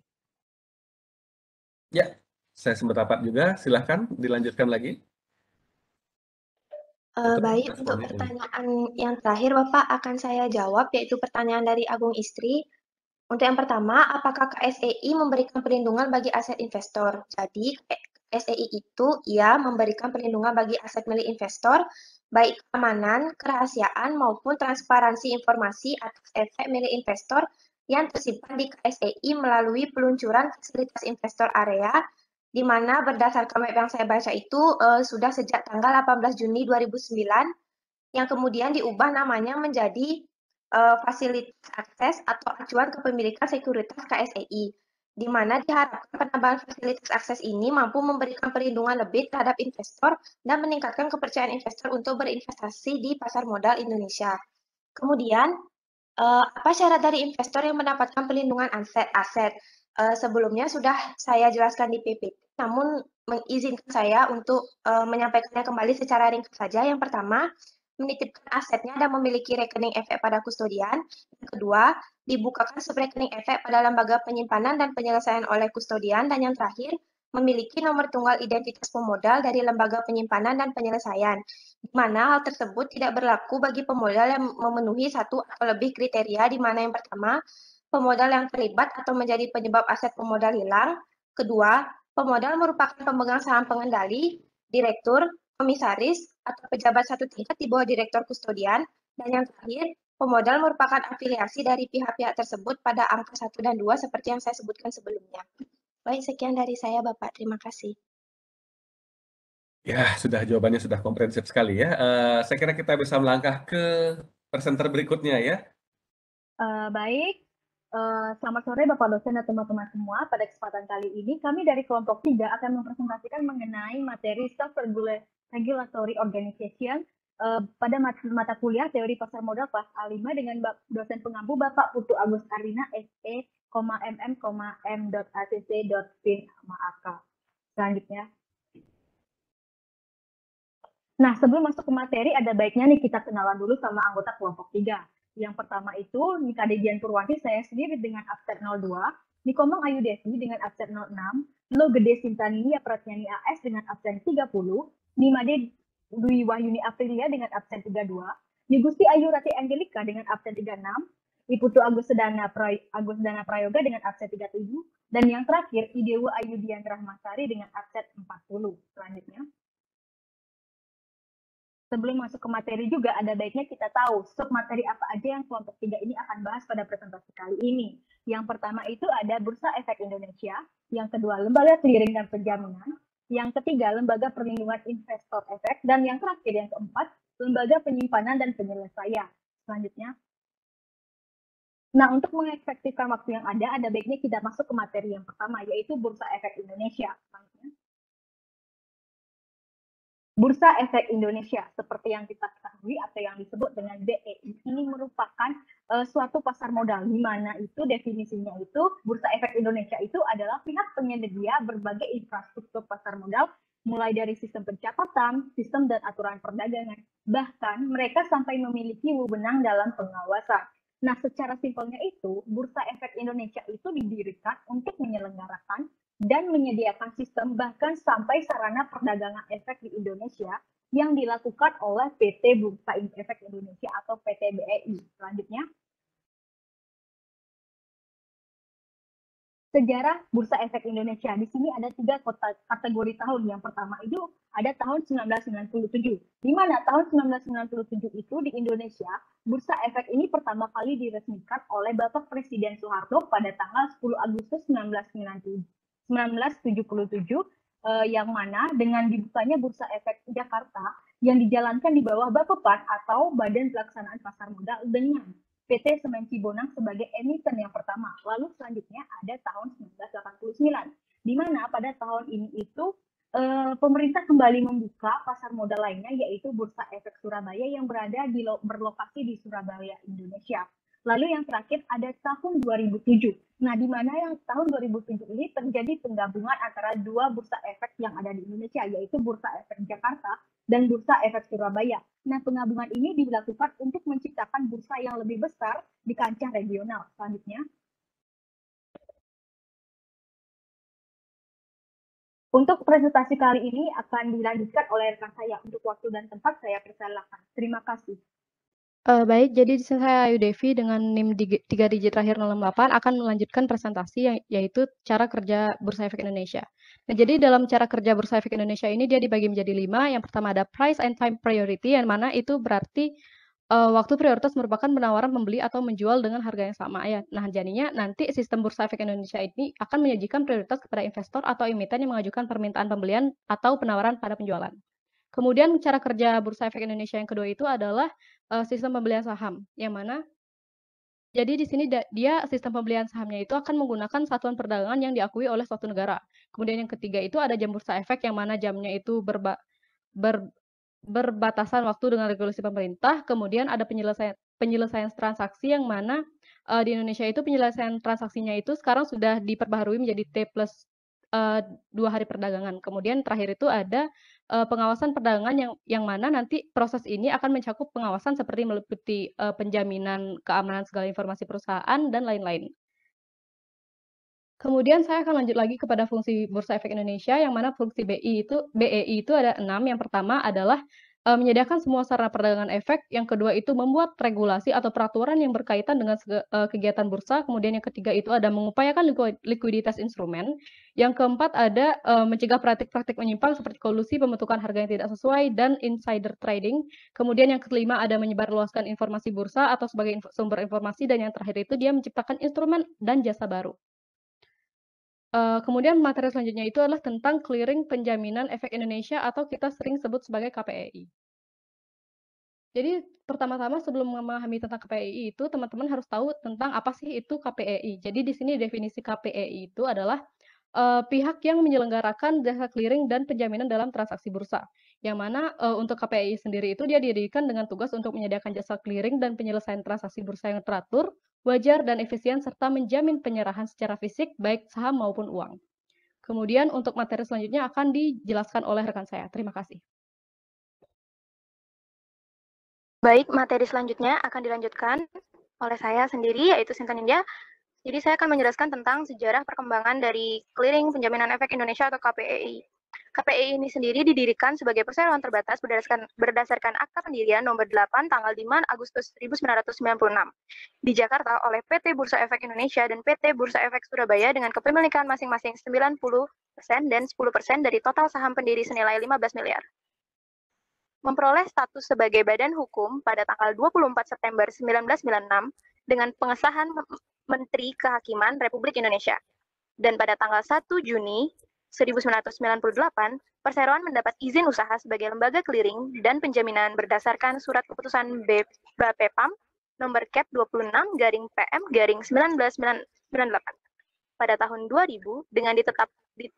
Ya, Saya sependapat juga, silahkan dilanjutkan lagi.
Baik, untuk pertanyaan yang terakhir Bapak akan saya jawab, yaitu pertanyaan dari Agung Istri. Untuk yang pertama, apakah KSEI memberikan perlindungan bagi aset investor? Jadi, KSEI itu ia memberikan perlindungan bagi aset milik investor, baik keamanan, kerahasiaan, maupun transparansi informasi atas efek milik investor yang tersimpan di KSEI melalui peluncuran fasilitas investor area, di mana berdasarkan web yang saya baca itu sudah sejak tanggal 18 Juni 2009, yang kemudian diubah namanya menjadi fasilitas akses atau acuan kepemilikan sekuritas KSEI, di mana diharapkan penambahan fasilitas akses ini mampu memberikan perlindungan lebih terhadap investor dan meningkatkan kepercayaan investor untuk berinvestasi di pasar modal Indonesia. Kemudian, apa syarat dari investor yang mendapatkan perlindungan aset? Sebelumnya sudah saya jelaskan di PPT, namun mengizinkan saya untuk menyampaikannya kembali secara ringkas saja. Yang pertama, menitipkan asetnya dan memiliki rekening efek pada kustodian. Yang kedua, dibukakan subrekening efek pada lembaga penyimpanan dan penyelesaian oleh kustodian. Dan yang terakhir, memiliki nomor tunggal identitas pemodal dari lembaga penyimpanan dan penyelesaian, di mana hal tersebut tidak berlaku bagi pemodal yang memenuhi satu atau lebih kriteria, di mana yang pertama, pemodal yang terlibat atau menjadi penyebab aset pemodal hilang. Kedua, pemodal merupakan pemegang saham pengendali, direktur, komisaris, atau pejabat satu tingkat di bawah direktur kustodian. Dan yang terakhir, pemodal merupakan afiliasi dari pihak-pihak tersebut pada angka 1 dan 2 seperti yang saya sebutkan sebelumnya. Baik, sekian dari saya, Bapak. Terima kasih.
Ya, jawabannya sudah komprehensif sekali ya. Saya kira kita bisa melangkah ke presenter berikutnya ya.
Baik, selamat sore Bapak dosen dan teman-teman semua. Pada kesempatan kali ini, kami dari kelompok 3 akan mempresentasikan mengenai materi Self-Regulatory Organization pada mata kuliah Teori Pasar Modal kelas A5 dengan dosen pengampu Bapak Putu Agus Arina, SE, MM,M.ACC.PIN/AK. Selanjutnya. Nah, sebelum masuk ke materi, ada baiknya nih kita kenalan dulu sama anggota kelompok 3. Yang pertama itu, Nika Dedian Purwanti, saya sendiri dengan absen 02, Nikomang Ayu Desi dengan absen 06, Lo Gede Sintanini Pratyani AS dengan absen 30, Nimade Dwi Wahyuni Aprilia dengan absen 32, Nigusti Ayu Rati Angelika dengan absen 36, Iputu Agus Dana Prayoga dengan absen 37, dan yang terakhir, Idewa Ayu Dian Rahmasari dengan absen 40. Selanjutnya. Sebelum masuk ke materi juga, ada baiknya kita tahu submateri apa aja yang kelompok 3 ini akan bahas pada presentasi kali ini. Yang pertama itu ada Bursa Efek Indonesia, yang kedua Lembaga Clearing dan Penjaminan, yang ketiga Lembaga Perlindungan Investor Efek, dan yang terakhir yang keempat Lembaga Penyimpanan dan Penyelesaian. Selanjutnya. Nah, untuk mengefektifkan waktu yang ada baiknya kita masuk ke materi yang pertama, yaitu Bursa Efek Indonesia. Selanjutnya. Bursa Efek Indonesia, seperti yang kita ketahui atau yang disebut dengan BEI, ini merupakan suatu pasar modal, di mana itu definisinya itu, Bursa Efek Indonesia itu adalah pihak penyedia berbagai infrastruktur pasar modal, mulai dari sistem pencatatan, sistem dan aturan perdagangan. Bahkan mereka sampai memiliki wewenang dalam pengawasan. Nah, secara simpelnya itu, Bursa Efek Indonesia itu didirikan untuk menyelenggarakan dan menyediakan sistem bahkan sampai sarana perdagangan efek di Indonesia yang dilakukan oleh PT Bursa Efek Indonesia atau PT BEI. Selanjutnya, sejarah Bursa Efek Indonesia. Di sini ada 3 kategori tahun. Yang pertama itu ada tahun 1997. Di mana tahun 1997 itu di Indonesia, Bursa Efek ini pertama kali diresmikan oleh Bapak Presiden Soeharto pada tanggal 10 Agustus 1977, yang mana dengan dibukanya Bursa Efek Jakarta yang dijalankan di bawah Bappepan atau Badan Pelaksanaan Pasar Modal dengan PT Semen Cibonang sebagai emiten yang pertama. Lalu selanjutnya ada tahun 1989, di mana pada tahun ini itu pemerintah kembali membuka pasar modal lainnya, yaitu Bursa Efek Surabaya yang berlokasi di Surabaya, Indonesia. Lalu yang terakhir ada tahun 2007. Nah, di mana yang tahun 2007 ini terjadi penggabungan antara 2 bursa efek yang ada di Indonesia, yaitu Bursa Efek Jakarta dan Bursa Efek Surabaya. Nah, penggabungan ini dilakukan untuk menciptakan bursa yang lebih besar di kancah regional. Selanjutnya. Untuk presentasi kali ini akan dilanjutkan oleh rekan saya. Untuk waktu dan tempat saya persilakan. Terima kasih.
Baik, jadi di sini saya Ayu Devi dengan NIM 3 digit terakhir 08 akan melanjutkan presentasi yaitu cara kerja Bursa Efek Indonesia. Nah, jadi dalam cara kerja Bursa Efek Indonesia ini dia dibagi menjadi 5. Yang pertama ada price and time priority, yang mana itu berarti waktu prioritas merupakan penawaran membeli atau menjual dengan harga yang sama ya. Nah, jadinya nanti sistem Bursa Efek Indonesia ini akan menyajikan prioritas kepada investor atau emiten yang mengajukan permintaan pembelian atau penawaran pada penjualan. Kemudian cara kerja Bursa Efek Indonesia yang kedua itu adalah sistem pembelian saham, yang mana jadi di sini dia sistem pembelian sahamnya itu akan menggunakan satuan perdagangan yang diakui oleh suatu negara. Kemudian yang ketiga itu ada jam bursa efek, yang mana jamnya itu berbatasan waktu dengan regulasi pemerintah. Kemudian ada penyelesaian transaksi, yang mana di Indonesia itu penyelesaian transaksinya itu sekarang sudah diperbaharui menjadi T+2 hari perdagangan. Kemudian terakhir itu ada pengawasan perdagangan yang mana nanti proses ini akan mencakup pengawasan seperti meliputi penjaminan keamanan segala informasi perusahaan dan lain-lain. Kemudian saya akan lanjut lagi kepada fungsi Bursa Efek Indonesia, yang mana fungsi BEI itu ada 6. Yang pertama adalah menyediakan semua sarana perdagangan efek. Yang kedua itu membuat regulasi atau peraturan yang berkaitan dengan kegiatan bursa. Kemudian yang ketiga itu ada mengupayakan likuiditas instrumen. Yang keempat ada mencegah praktik-praktik menyimpang seperti kolusi, pembentukan harga yang tidak sesuai, dan insider trading. Kemudian yang kelima ada menyebarluaskan informasi bursa atau sebagai sumber informasi. Dan yang terakhir itu dia menciptakan instrumen dan jasa baru. Kemudian materi selanjutnya itu adalah tentang clearing penjaminan efek Indonesia atau kita sering sebut sebagai KPEI. Jadi pertama-tama sebelum memahami tentang KPEI itu teman-teman harus tahu tentang apa sih itu KPEI. Jadi di sini definisi KPEI itu adalah pihak yang menyelenggarakan jasa clearing dan penjaminan dalam transaksi bursa. Yang mana untuk KPEI sendiri itu dia didirikan dengan tugas untuk menyediakan jasa clearing dan penyelesaian transaksi bursa yang teratur, wajar, dan efisien, serta menjamin penyerahan secara fisik, baik saham maupun uang. Kemudian untuk materi selanjutnya akan dijelaskan oleh rekan saya. Terima kasih.
Baik, materi selanjutnya akan dilanjutkan oleh saya sendiri, yaitu Sinta Nindya. Jadi saya akan menjelaskan tentang sejarah perkembangan dari Clearing Penjaminan Efek Indonesia atau KPEI. KPEI ini sendiri didirikan sebagai perseroan terbatas berdasarkan Akta Pendirian nomor 8 tanggal 5 Agustus 1996 di Jakarta oleh PT Bursa Efek Indonesia dan PT Bursa Efek Surabaya dengan kepemilikan masing-masing 90% dan 10% dari total saham pendiri senilai 15 miliar. Memperoleh status sebagai badan hukum pada tanggal 24 September 1996 dengan pengesahan Menteri Kehakiman Republik Indonesia. Dan pada tanggal 1 Juni 1998, perseroan mendapat izin usaha sebagai lembaga clearing dan penjaminan berdasarkan surat keputusan BAPEPAM nomor Cap 26/PM/1998. Pada tahun 2000, dengan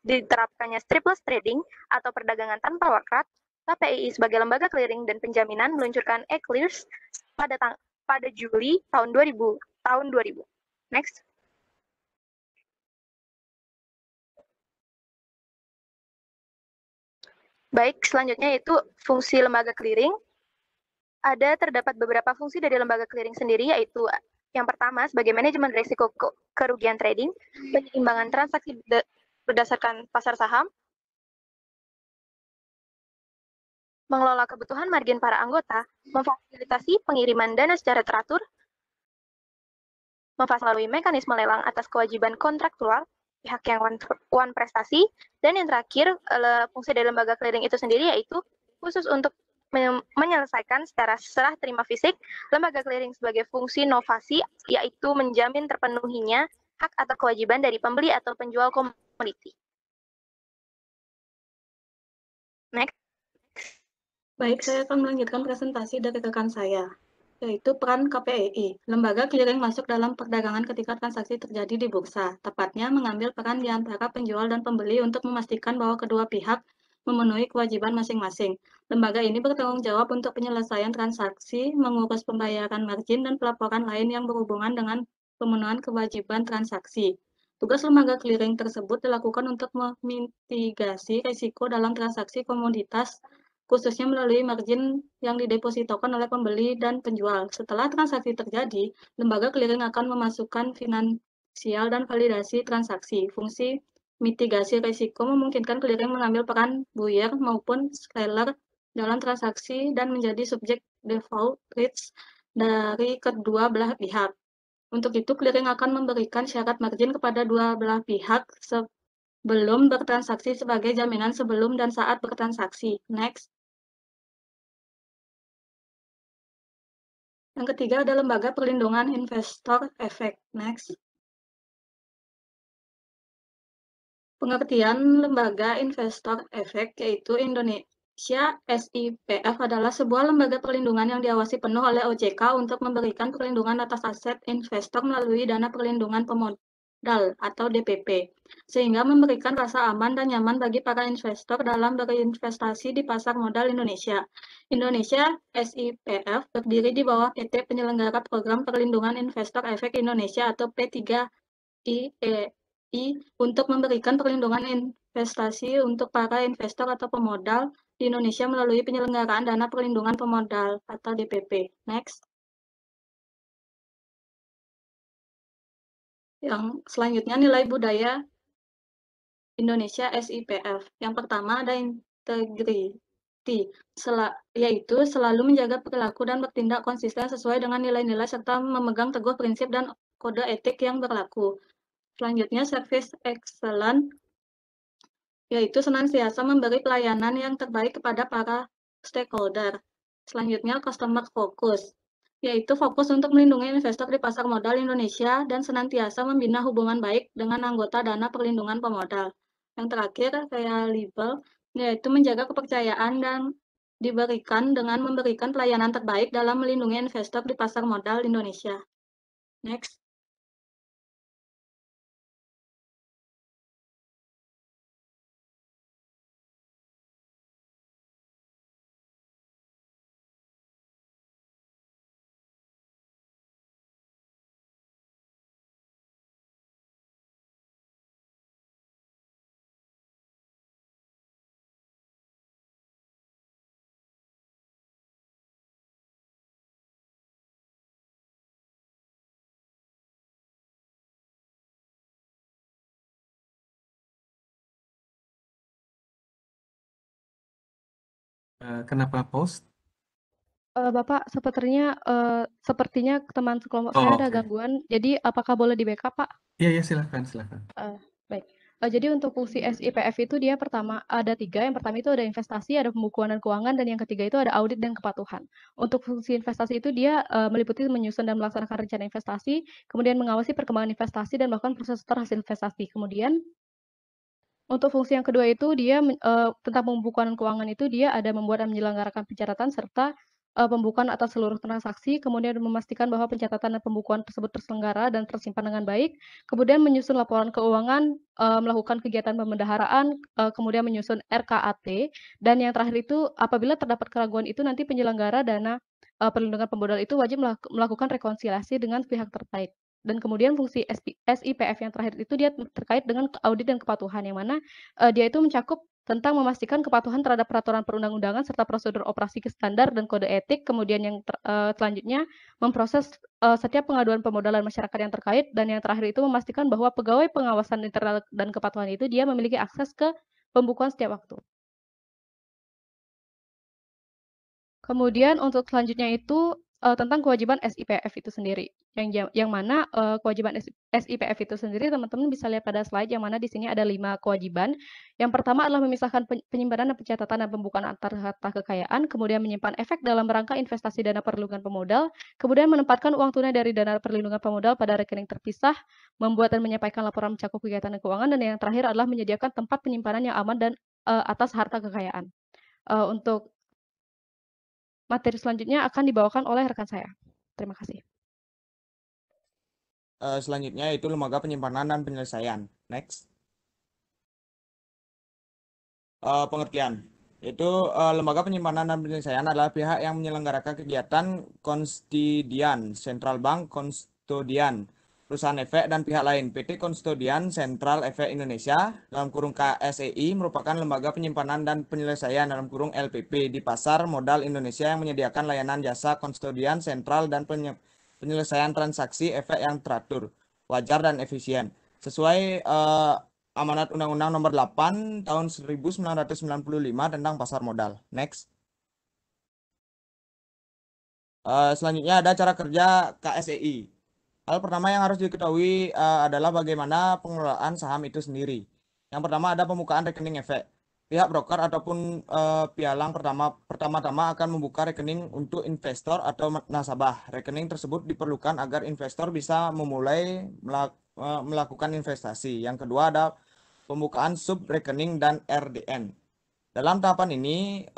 diterapkannya stripless trading atau perdagangan tanpa wakat, KPEI sebagai lembaga clearing dan penjaminan meluncurkan e-Clears pada Juli tahun 2000. Next. Baik, selanjutnya yaitu fungsi lembaga clearing. Terdapat beberapa fungsi dari lembaga clearing sendiri, yaitu yang pertama sebagai manajemen risiko kerugian trading, penyeimbangan transaksi berdasarkan pasar saham, mengelola kebutuhan margin para anggota, memfasilitasi pengiriman dana secara teratur, melalui mekanisme lelang atas kewajiban kontraktual, pihak yang one prestasi, dan yang terakhir, fungsi dari lembaga clearing itu sendiri yaitu khusus untuk menyelesaikan secara serah terima fisik. Lembaga clearing sebagai fungsi novasi yaitu menjamin terpenuhinya hak atau kewajiban dari pembeli atau penjual komoditi. Next.
Baik, saya akan melanjutkan presentasi dari rekan saya, yaitu peran KPEI. Lembaga clearing masuk dalam perdagangan ketika transaksi terjadi di bursa, tepatnya mengambil peran di antara penjual dan pembeli untuk memastikan bahwa kedua pihak memenuhi kewajiban masing-masing. Lembaga ini bertanggung jawab untuk penyelesaian transaksi, mengurus pembayaran margin, dan pelaporan lain yang berhubungan dengan pemenuhan kewajiban transaksi. Tugas lembaga clearing tersebut dilakukan untuk memitigasi risiko dalam transaksi komoditas, khususnya melalui margin yang didepositokan oleh pembeli dan penjual. Setelah transaksi terjadi, lembaga clearing akan memasukkan finansial dan validasi transaksi. Fungsi mitigasi risiko memungkinkan clearing mengambil peran buyer maupun scaler dalam transaksi dan menjadi subjek default risk dari kedua belah pihak. Untuk itu, clearing akan memberikan syarat margin kepada dua belah pihak sebelum bertransaksi sebagai jaminan sebelum dan saat bertransaksi. Next. Yang ketiga ada lembaga perlindungan investor efek. Next. Pengertian lembaga investor efek yaitu Indonesia SIPF adalah sebuah lembaga perlindungan yang diawasi penuh oleh OJK untuk memberikan perlindungan atas aset investor melalui dana perlindungan pemodal atau DPP, sehingga memberikan rasa aman dan nyaman bagi para investor dalam berinvestasi di pasar modal Indonesia. Indonesia SIPF berdiri di bawah PT Penyelenggara Program Perlindungan Investor Efek Indonesia atau P3IE untuk memberikan perlindungan investasi untuk para investor atau pemodal di Indonesia melalui penyelenggaraan dana perlindungan pemodal atau DPP. Next. Yang selanjutnya nilai budaya Indonesia SIPF. Yang pertama ada integrity, yaitu selalu menjaga perilaku dan bertindak konsisten sesuai dengan nilai-nilai serta memegang teguh prinsip dan kode etik yang berlaku. Selanjutnya, service excellent, yaitu senantiasa memberi pelayanan yang terbaik kepada para stakeholder. Selanjutnya, customer focus, yaitu fokus untuk melindungi investor di pasar modal Indonesia dan senantiasa membina hubungan baik dengan anggota dana perlindungan pemodal. Yang terakhir, reliable, yaitu menjaga kepercayaan dan diberikan dengan memberikan pelayanan terbaik dalam melindungi investor di pasar modal Indonesia. Next.
Kenapa pause?
Bapak, sepertinya teman sekelompok saya ada
Oke.
gangguan. Jadi apakah boleh di-backup, Pak?
Iya, silakan.
Baik. Jadi untuk fungsi SIPF itu dia pertama ada 3. Yang pertama itu ada investasi, ada pembukuan dan keuangan, dan yang ketiga itu ada audit dan kepatuhan. Untuk fungsi investasi itu dia meliputi menyusun dan melaksanakan rencana investasi, kemudian mengawasi perkembangan investasi dan melakukan proses setor hasil investasi. Kemudian untuk fungsi yang kedua itu dia tentang pembukuan keuangan itu dia ada membuat dan menyelenggarakan pencatatan serta pembukuan atas seluruh transaksi, kemudian memastikan bahwa pencatatan dan pembukuan tersebut terselenggara dan tersimpan dengan baik, kemudian menyusun laporan keuangan, melakukan kegiatan pembendaharaan, kemudian menyusun RKAT, dan yang terakhir itu apabila terdapat keraguan itu nanti penyelenggara dana perlindungan pemodal itu wajib melakukan rekonsiliasi dengan pihak terkait. Dan kemudian fungsi SIPF yang terakhir itu dia terkait dengan audit dan kepatuhan, yang mana dia itu mencakup tentang memastikan kepatuhan terhadap peraturan perundang-undangan serta prosedur operasi standar dan kode etik. Kemudian yang selanjutnya memproses setiap pengaduan pemodalan masyarakat yang terkait, dan yang terakhir itu memastikan bahwa pegawai pengawasan internal dan kepatuhan itu dia memiliki akses ke pembukuan setiap waktu. Kemudian untuk selanjutnya itu tentang kewajiban SIPF itu sendiri, yang mana kewajiban SIPF itu sendiri teman-teman bisa lihat pada slide, yang mana di sini ada 5 kewajiban. Yang pertama adalah memisahkan penyimpanan dan pencatatan dan pembukuan antar harta kekayaan, kemudian menyimpan efek dalam rangka investasi dana perlindungan pemodal, kemudian menempatkan uang tunai dari dana perlindungan pemodal pada rekening terpisah, membuat dan menyampaikan laporan mencakup kegiatan dan keuangan, dan yang terakhir adalah menyediakan tempat penyimpanan yang aman dan atas harta kekayaan. Untuk materi selanjutnya akan dibawakan oleh rekan saya. Terima kasih.
Selanjutnya itu lembaga penyimpanan dan penyelesaian. Next. Pengertian. Itu lembaga penyimpanan dan penyelesaian adalah pihak yang menyelenggarakan kegiatan konstitudian, Central Bank Konstitudian, perusahaan efek dan pihak lain. PT Konstitudian Sentral Efek Indonesia dalam kurung KSEI merupakan lembaga penyimpanan dan penyelesaian dalam kurung LPP di pasar modal Indonesia yang menyediakan layanan jasa konstitudian sentral dan penyelesaian transaksi efek yang teratur, wajar dan efisien sesuai amanat Undang-Undang Nomor 8 Tahun 1995 tentang pasar modal. Next. Selanjutnya ada cara kerja KSEI. Hal pertama yang harus diketahui adalah bagaimana pengelolaan saham itu sendiri. Yang pertama ada pembukaan rekening efek. Pihak broker ataupun pialang pertama-tama akan membuka rekening untuk investor atau nasabah. Rekening tersebut diperlukan agar investor bisa memulai melakukan investasi. Yang kedua ada pembukaan sub rekening dan RDN. Dalam tahapan ini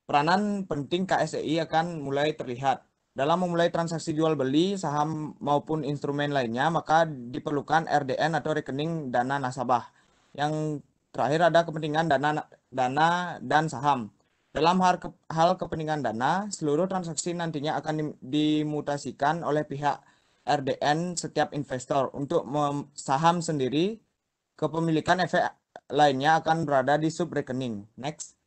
peranan penting KSEI akan mulai terlihat. Dalam memulai transaksi jual beli saham maupun instrumen lainnya, maka diperlukan RDN atau rekening dana nasabah. Yang terakhir ada kepentingan dana dan saham. Dalam hal kepentingan dana, seluruh transaksi nantinya akan dimutasikan oleh pihak RDN setiap investor. Untuk saham sendiri, kepemilikan efek lainnya akan berada di sub rekening. Next.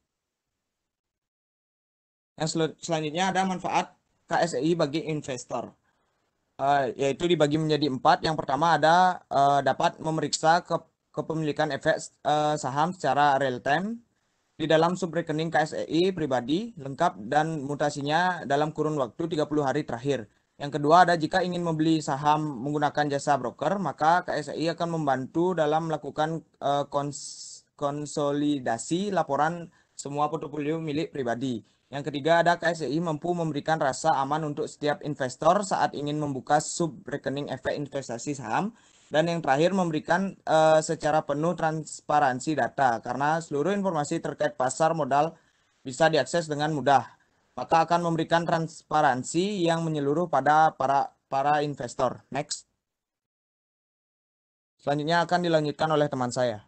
Yang selanjutnya ada manfaat KSEI bagi investor, yaitu dibagi menjadi 4. Yang pertama ada dapat memeriksa kepemilikan efek saham secara real time di dalam subrekening KSEI pribadi, lengkap dan mutasinya dalam kurun waktu 30 hari terakhir. Yang kedua ada jika ingin membeli saham menggunakan jasa broker, maka KSEI akan membantu dalam melakukan konsolidasi laporan semua portofolio milik pribadi. Yang ketiga ada KSEI mampu memberikan rasa aman untuk setiap investor saat ingin membuka sub rekening efek investasi saham. Dan yang terakhir memberikan secara penuh transparansi data karena seluruh informasi terkait pasar modal bisa diakses dengan mudah. Maka akan memberikan transparansi yang menyeluruh pada para investor. Next. Selanjutnya akan dilanjutkan oleh teman saya.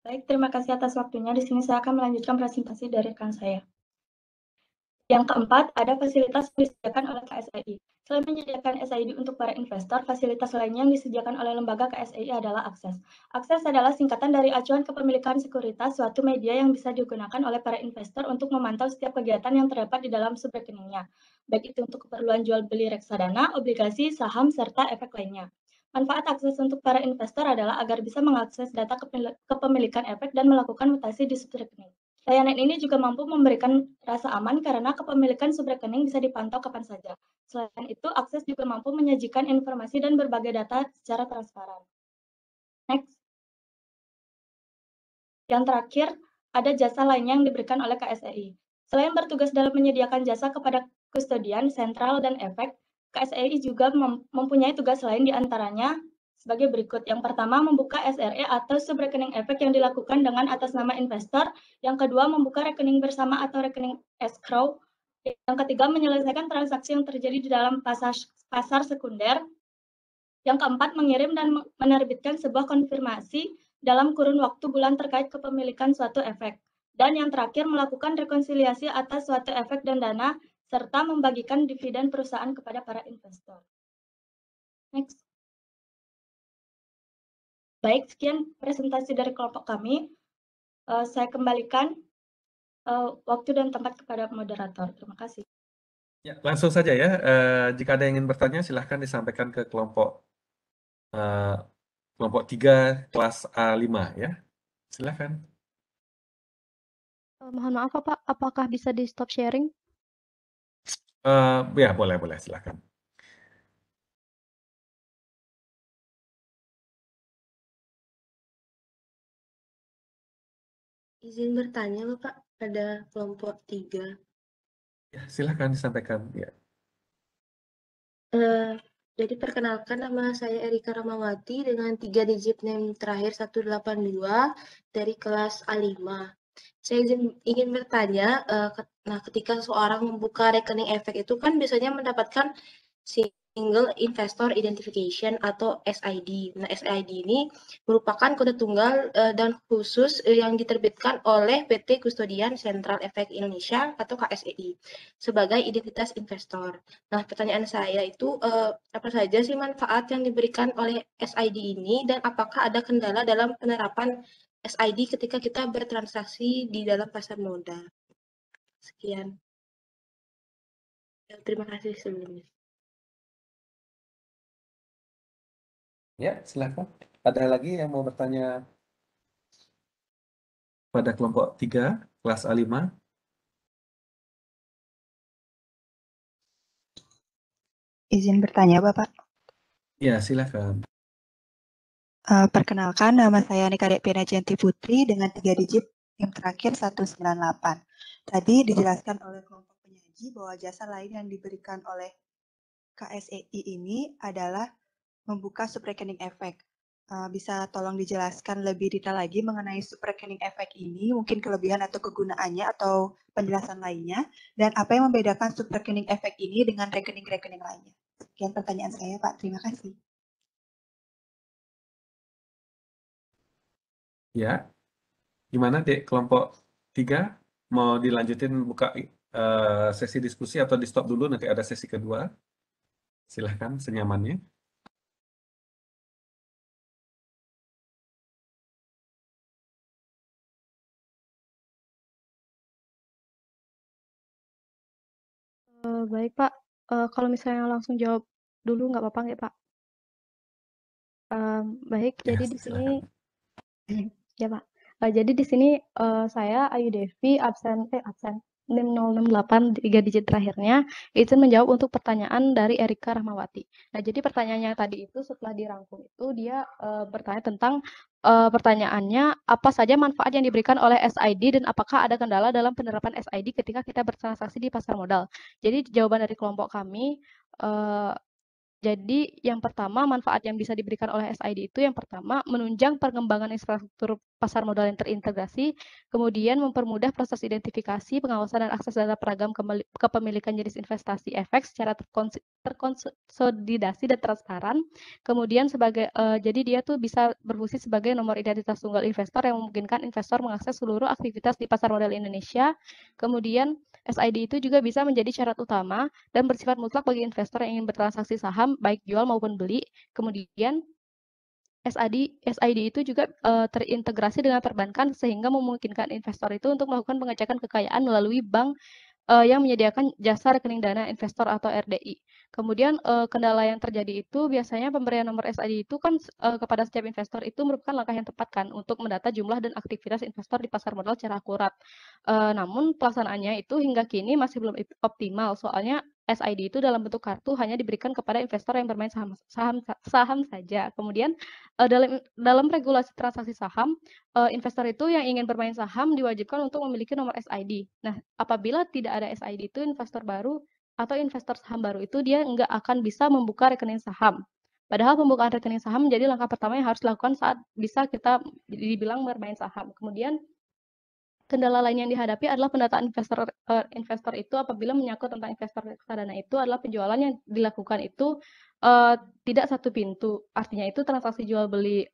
Baik, terima kasih atas waktunya. Di sini saya akan melanjutkan presentasi dari rekan saya. Yang keempat, ada fasilitas yang disediakan oleh KSEI. Selain menyediakan SID untuk para investor, fasilitas lainnya yang disediakan oleh lembaga KSEI adalah akses. Akses adalah singkatan dari acuan kepemilikan sekuritas, suatu media yang bisa digunakan oleh para investor untuk memantau setiap kegiatan yang terdapat di dalam subrekeningnya, baik itu untuk keperluan jual beli reksadana, obligasi, saham, serta efek lainnya. Manfaat akses untuk para investor adalah agar bisa mengakses data kepemilikan efek dan melakukan mutasi di subrekening. Layanan ini juga mampu memberikan rasa aman karena kepemilikan subrekening bisa dipantau kapan saja. Selain itu, akses juga mampu menyajikan informasi dan berbagai data secara transparan. Next. Yang terakhir, ada jasa lainnya yang diberikan oleh KSEI. Selain bertugas dalam menyediakan jasa kepada kustodian, sentral, dan efek, KSEI juga mempunyai tugas lain diantaranya sebagai berikut. Yang pertama, membuka SRE atau subrekening efek yang dilakukan dengan atas nama investor. Yang kedua, membuka rekening bersama atau rekening escrow. Yang ketiga, menyelesaikan transaksi yang terjadi di dalam pasar sekunder. Yang keempat, mengirim dan menerbitkan sebuah konfirmasi dalam kurun waktu bulan terkait kepemilikan suatu efek. Dan yang terakhir, melakukan rekonsiliasi atas suatu efek dan dana, serta membagikan dividen perusahaan kepada para investor. Next. Baik, sekian presentasi dari kelompok kami. Saya kembalikan waktu dan tempat kepada moderator. Terima kasih.
Ya, langsung saja ya. Jika ada yang ingin bertanya, silahkan disampaikan ke kelompok 3 kelas A5 ya. Silahkan.
Mohon maaf Pak, apakah bisa di stop sharing?
Ya, boleh, silahkan.
Izin bertanya Bapak, pada kelompok 3.
Ya, silahkan disampaikan. Ya.
Jadi perkenalkan, nama saya Erika Ramawati dengan 3 digit NIM terakhir 182 dari kelas A5. Saya ingin bertanya, nah ketika seorang membuka rekening efek itu kan biasanya mendapatkan Single Investor Identification atau SID. Nah, SID ini merupakan kode tunggal dan khusus yang diterbitkan oleh PT Kustodian Sentral Efek Indonesia atau KSEI sebagai identitas investor. Nah, pertanyaan saya itu apa saja sih manfaat yang diberikan oleh SID ini dan apakah ada kendala dalam penerapan SID ketika kita bertransaksi di dalam pasar modal? Sekian. Terima kasih sebelumnya.
Ya, silakan. Ada lagi yang mau bertanya pada kelompok 3, kelas A5?
Izin bertanya, Bapak.
Ya, silakan.
Perkenalkan, nama saya Nika Dekpina Jenti Putri dengan 3 digit yang terakhir 198. Tadi dijelaskan oleh kelompok penyaji bahwa jasa lain yang diberikan oleh KSEI ini adalah membuka subrekening efek. Bisa tolong dijelaskan lebih detail lagi mengenai subrekening efek ini, mungkin kelebihan atau kegunaannya atau penjelasan lainnya, dan apa yang membedakan subrekening efek ini dengan rekening-rekening lainnya. Sekian pertanyaan saya, Pak. Terima kasih.
Ya, gimana Dek, kelompok 3? Mau dilanjutin buka sesi diskusi atau di stop dulu, nanti ada sesi kedua? Silahkan, senyamannya.
Baik Pak, kalau misalnya langsung jawab dulu nggak apa-apa nggak Pak? Baik,
Ya,
jadi di sini
silakan.
ya Pak. Jadi di sini saya Ayu Devi absen NIM 068 3 digit terakhirnya izin menjawab untuk pertanyaan dari Erika Rahmawati. Nah, jadi pertanyaannya tadi itu setelah dirangkum itu dia bertanya tentang pertanyaannya apa saja manfaat yang diberikan oleh SID dan apakah ada kendala dalam penerapan SID ketika kita bertransaksi di pasar modal. Jadi jawaban dari kelompok kami jadi yang pertama manfaat yang bisa diberikan oleh SID itu yang pertama menunjang pengembangan infrastruktur pasar modal yang terintegrasi, kemudian mempermudah proses identifikasi, pengawasan dan akses data peragam kepemilikan jenis investasi efek secara terkonsolidasi dan transparan. Kemudian jadi dia tuh bisa berfungsi sebagai nomor identitas tunggal investor yang memungkinkan investor mengakses seluruh aktivitas di pasar modal Indonesia. Kemudian SID itu juga bisa menjadi syarat utama dan bersifat mutlak bagi investor yang ingin bertransaksi saham baik jual maupun beli. Kemudian SID itu juga terintegrasi dengan perbankan sehingga memungkinkan investor itu untuk melakukan pengecekan kekayaan melalui bank yang menyediakan jasa rekening dana investor atau RDI. Kemudian kendala yang terjadi itu biasanya pemberian nomor SID itu kan kepada setiap investor itu merupakan langkah yang tepat kan untuk mendata jumlah dan aktivitas investor di pasar modal secara akurat. Namun pelaksanaannya itu hingga kini masih belum optimal soalnya SID itu dalam bentuk kartu hanya diberikan kepada investor yang bermain saham saja. Kemudian dalam regulasi transaksi saham investor itu yang ingin bermain saham diwajibkan untuk memiliki nomor SID. Nah, apabila tidak ada SID itu investor baru atau investor saham baru itu dia nggak akan bisa membuka rekening saham. Padahal pembukaan rekening saham menjadi langkah pertama yang harus dilakukan saat bisa kita dibilang bermain saham. Kemudian kendala lain yang dihadapi adalah pendataan investor itu apabila menyangkut tentang investor reksadana itu adalah penjualan yang dilakukan itu tidak satu pintu. Artinya itu transaksi jual beli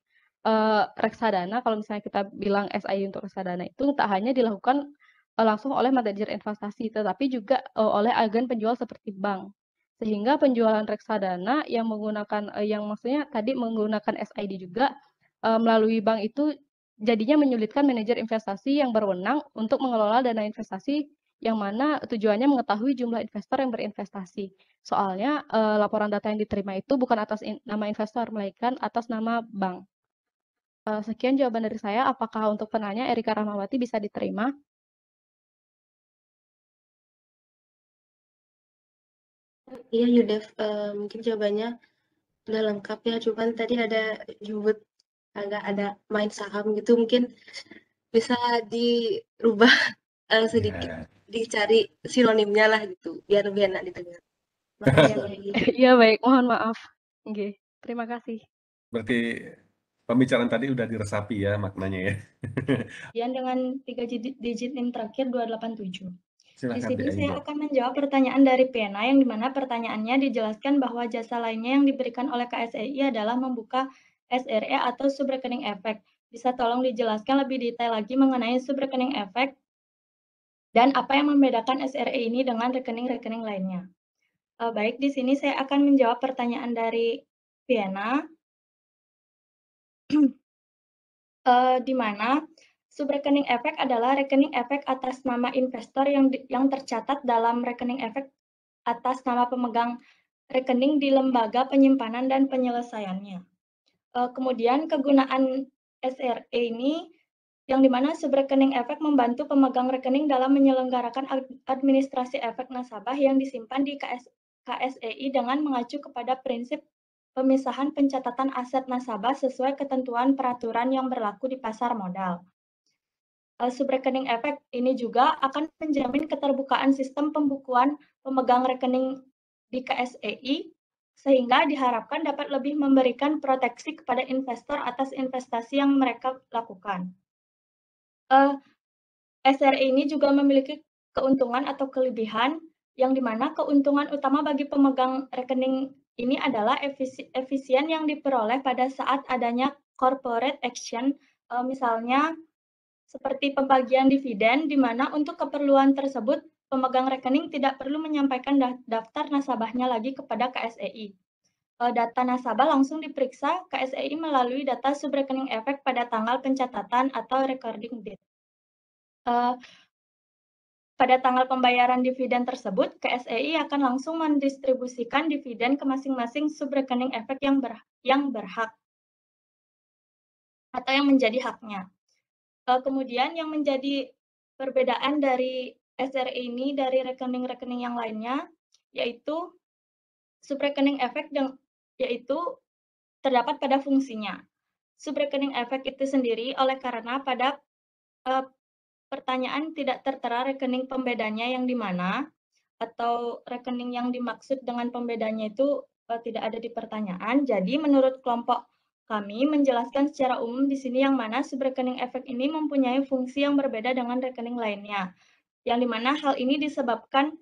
reksadana kalau misalnya kita bilang SI untuk reksadana itu tak hanya dilakukan langsung oleh manajer investasi tetapi juga oleh agen penjual seperti bank. Sehingga penjualan reksadana yang menggunakan yang maksudnya tadi menggunakan SID juga melalui bank itu jadinya menyulitkan manajer investasi yang berwenang untuk mengelola dana investasi yang mana tujuannya mengetahui jumlah investor yang berinvestasi. Soalnya laporan data yang diterima itu bukan atas nama investor, melainkan atas nama bank. Sekian jawaban dari saya. Apakah untuk penanya Erika Rahmawati bisa diterima?
Iya Yudef, mungkin jawabannya udah lengkap ya, cuman tadi ada nyebut agak ada main saham gitu, mungkin bisa dirubah sedikit, dicari sinonimnya lah gitu, biar lebih enak didengar. Makasih.
Iya baik, mohon maaf. Oke, terima kasih.
Berarti pembicaraan tadi udah diresapi ya maknanya ya.
Kemudian dengan 3 digit NIM terakhir 287. Di
Silakan
sini
Dek
saya
Ayu.
akan menjawab pertanyaan dari Pena yang dimana pertanyaannya dijelaskan bahwa jasa lainnya yang diberikan oleh KSEI adalah membuka SRE atau subrekening efek. Bisa tolong dijelaskan lebih detail lagi mengenai subrekening efek dan apa yang membedakan SRE ini dengan rekening-rekening lainnya. Baik, di sini saya akan menjawab pertanyaan dari Pena. Di mana subrekening efek adalah rekening efek atas nama investor yang tercatat dalam rekening efek atas nama pemegang rekening di lembaga penyimpanan dan penyelesaiannya. Kemudian kegunaan SRE ini yang dimana subrekening efek membantu pemegang rekening dalam menyelenggarakan administrasi efek nasabah yang disimpan di KSEI dengan mengacu kepada prinsip pemisahan pencatatan aset nasabah sesuai ketentuan peraturan yang berlaku di pasar modal. Subrekening efek ini juga akan menjamin keterbukaan sistem pembukuan pemegang rekening di KSEI sehingga diharapkan dapat lebih memberikan proteksi kepada investor atas investasi yang mereka lakukan. SRE ini juga memiliki keuntungan atau kelebihan yang dimana keuntungan utama bagi pemegang rekening ini adalah efisien yang diperoleh pada saat adanya corporate action, misalnya seperti pembagian dividen, di mana untuk keperluan tersebut pemegang rekening tidak perlu menyampaikan daftar nasabahnya lagi kepada KSEI. Data nasabah langsung diperiksa KSEI melalui data subrekening efek pada tanggal pencatatan atau recording date. Pada tanggal pembayaran dividen tersebut, KSEI akan langsung mendistribusikan dividen ke masing-masing subrekening efek yang berhak atau yang menjadi haknya. Kemudian yang menjadi perbedaan dari SRE ini dari rekening-rekening yang lainnya, yaitu subrekening efek yaitu terdapat pada fungsinya. Subrekening efek itu sendiri oleh karena pada pertanyaan tidak tertera rekening pembedanya yang di mana, atau rekening yang dimaksud dengan pembedanya itu tidak ada di pertanyaan. Jadi menurut kelompok kami menjelaskan secara umum di sini yang mana subrekening efek ini mempunyai fungsi yang berbeda dengan rekening lainnya. Yang dimana hal ini disebabkan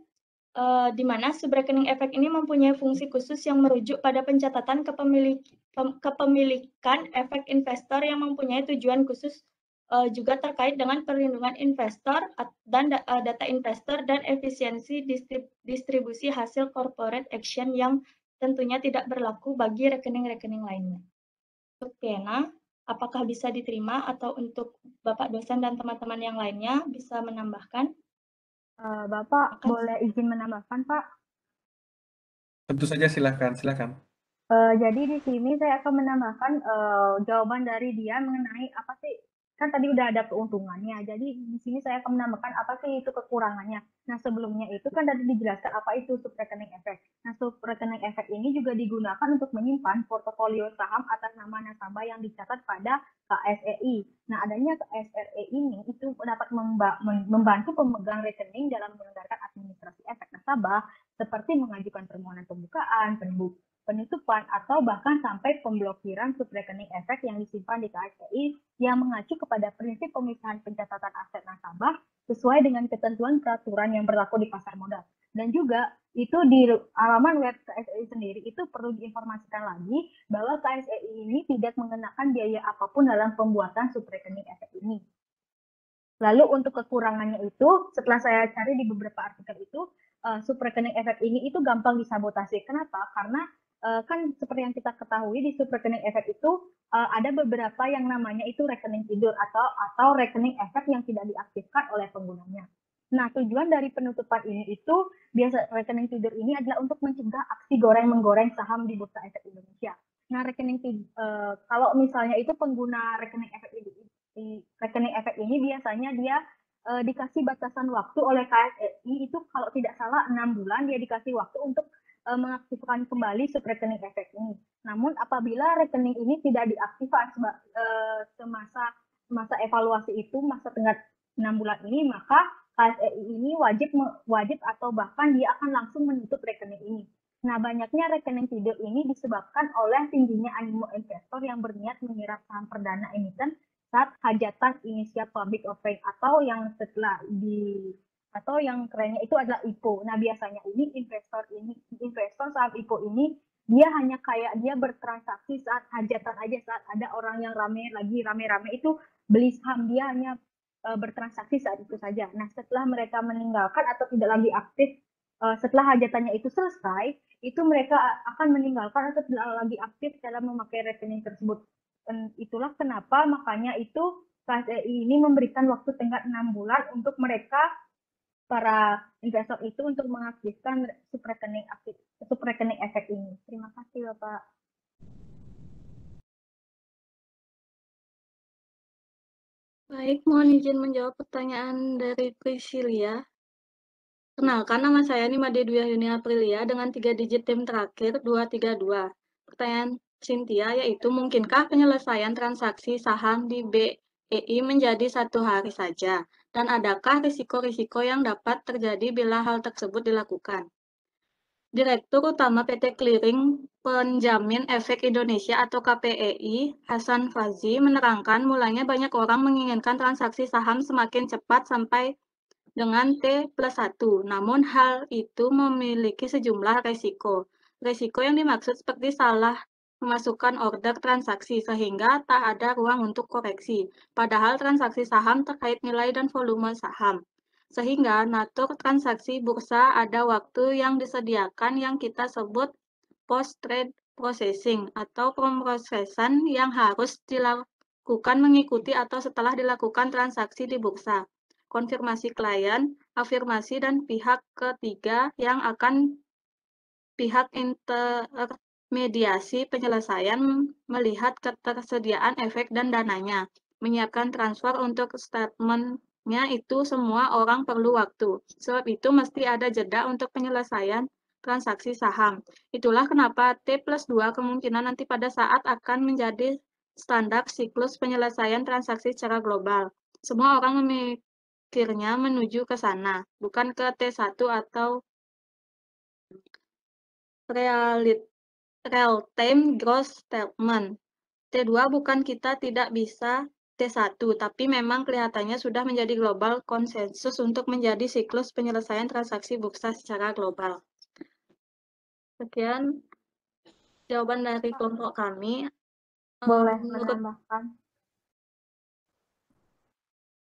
di mana subrekening efek ini mempunyai fungsi khusus yang merujuk pada pencatatan kepemilikan efek investor yang mempunyai tujuan khusus juga terkait dengan perlindungan investor dan data investor dan efisiensi distribusi hasil corporate action yang tentunya tidak berlaku bagi rekening-rekening lainnya. Oke, nah, apakah bisa diterima atau untuk Bapak dosen dan teman-teman yang lainnya bisa menambahkan?
Bapak boleh izin menambahkan, Pak?
Tentu saja, silakan.
Jadi di sini saya akan menambahkan jawaban dari dia mengenai apa sih, kan tadi udah ada keuntungannya. Jadi di sini saya akan menambahkan apa sih itu kekurangannya. Nah sebelumnya itu kan tadi dijelaskan apa itu subrekening efek. Nah subrekening efek ini juga digunakan untuk menyimpan portofolio saham atas nama nasabah yang dicatat pada KSEI. Nah adanya SRE ini itu dapat membantu pemegang rekening dalam menyelenggarakan administrasi efek nasabah seperti mengajukan permohonan pembukaan, penutupan, atau bahkan sampai pemblokiran subrekening efek yang disimpan di KSEI yang mengacu kepada prinsip pemisahan pencatatan aset nasabah sesuai dengan ketentuan peraturan yang berlaku di pasar modal. Dan juga itu di halaman web KSEI sendiri itu perlu diinformasikan lagi bahwa KSEI ini tidak mengenakan biaya apapun dalam pembuatan subrekening efek ini. Lalu untuk kekurangannya itu, setelah saya cari di beberapa artikel itu, subrekening efek ini itu gampang disabotase. Kenapa? Karena kan seperti yang kita ketahui di subrekening efek itu ada beberapa yang namanya itu rekening tidur atau rekening efek yang tidak diaktifkan oleh penggunanya. Nah, tujuan dari penutupan ini itu biasa rekening tidur ini adalah untuk mencegah aksi goreng-menggoreng saham di Bursa Efek Indonesia. Nah, kalau misalnya itu pengguna rekening efek ini biasanya dia dikasih batasan waktu oleh KSEI itu kalau tidak salah 6 bulan dia dikasih waktu untuk mengaktifkan kembali subrekening efek ini. Namun apabila rekening ini tidak diaktifkan semasa evaluasi itu, masa tenggat 6 bulan ini, maka KSEI ini wajib atau bahkan dia akan langsung menutup rekening ini. Nah, banyaknya rekening tidur ini disebabkan oleh tingginya animo investor yang berniat menyerap saham perdana emiten saat hajatan inisial public offering atau yang yang kerennya itu adalah IPO. Nah, biasanya ini investor saham IPO ini dia hanya kayak dia bertransaksi saat hajatan aja, saat ada orang yang rame-rame itu beli saham, dia hanya bertransaksi saat itu saja. Nah, setelah mereka meninggalkan atau tidak lagi aktif setelah hajatannya itu selesai, itu mereka akan meninggalkan atau tidak lagi aktif dalam memakai rekening tersebut. Dan itulah kenapa makanya itu KSEI ini memberikan waktu tenggat 6 bulan untuk mereka para investor itu untuk mengaktifkan subrekening efek ini. Terima kasih Bapak.
Baik, mohon izin menjawab pertanyaan dari Priscilia. Kenalkan, nama saya Nimade Dwi Yuni Aprilia dengan 3 digit tim terakhir 232. Pertanyaan Cynthia yaitu, mungkinkah penyelesaian transaksi saham di BEI menjadi 1 hari saja? Dan adakah risiko-risiko yang dapat terjadi bila hal tersebut dilakukan? Direktur Utama PT Clearing Penjamin Efek Indonesia atau KPEI, Hasan Fazi, menerangkan mulanya banyak orang menginginkan transaksi saham semakin cepat sampai dengan T+1. Namun hal itu memiliki sejumlah resiko. Resiko yang dimaksud seperti salah memasukkan order transaksi sehingga tak ada ruang untuk koreksi. Padahal transaksi saham terkait nilai dan volume saham. Sehingga natur transaksi bursa ada waktu yang disediakan yang kita sebut post-trade processing atau pemrosesan yang harus dilakukan mengikuti atau setelah dilakukan transaksi di bursa. Konfirmasi klien, afirmasi, dan pihak ketiga yang akan pihak intermediasi penyelesaian melihat ketersediaan efek dan dananya. Menyiapkan transfer untuk statementnya itu semua orang perlu waktu. Sebab itu mesti ada jeda untuk penyelesaian transaksi saham. Itulah kenapa T+2 kemungkinan nanti pada saat akan menjadi standar siklus penyelesaian transaksi secara global. Semua orang memikirnya menuju ke sana, bukan ke T1 atau real time gross settlement. T2 bukan kita tidak bisa T1, tapi memang kelihatannya sudah menjadi global konsensus untuk menjadi siklus penyelesaian transaksi bursa secara global. Sekian jawaban dari kelompok kami.
Boleh menambahkan?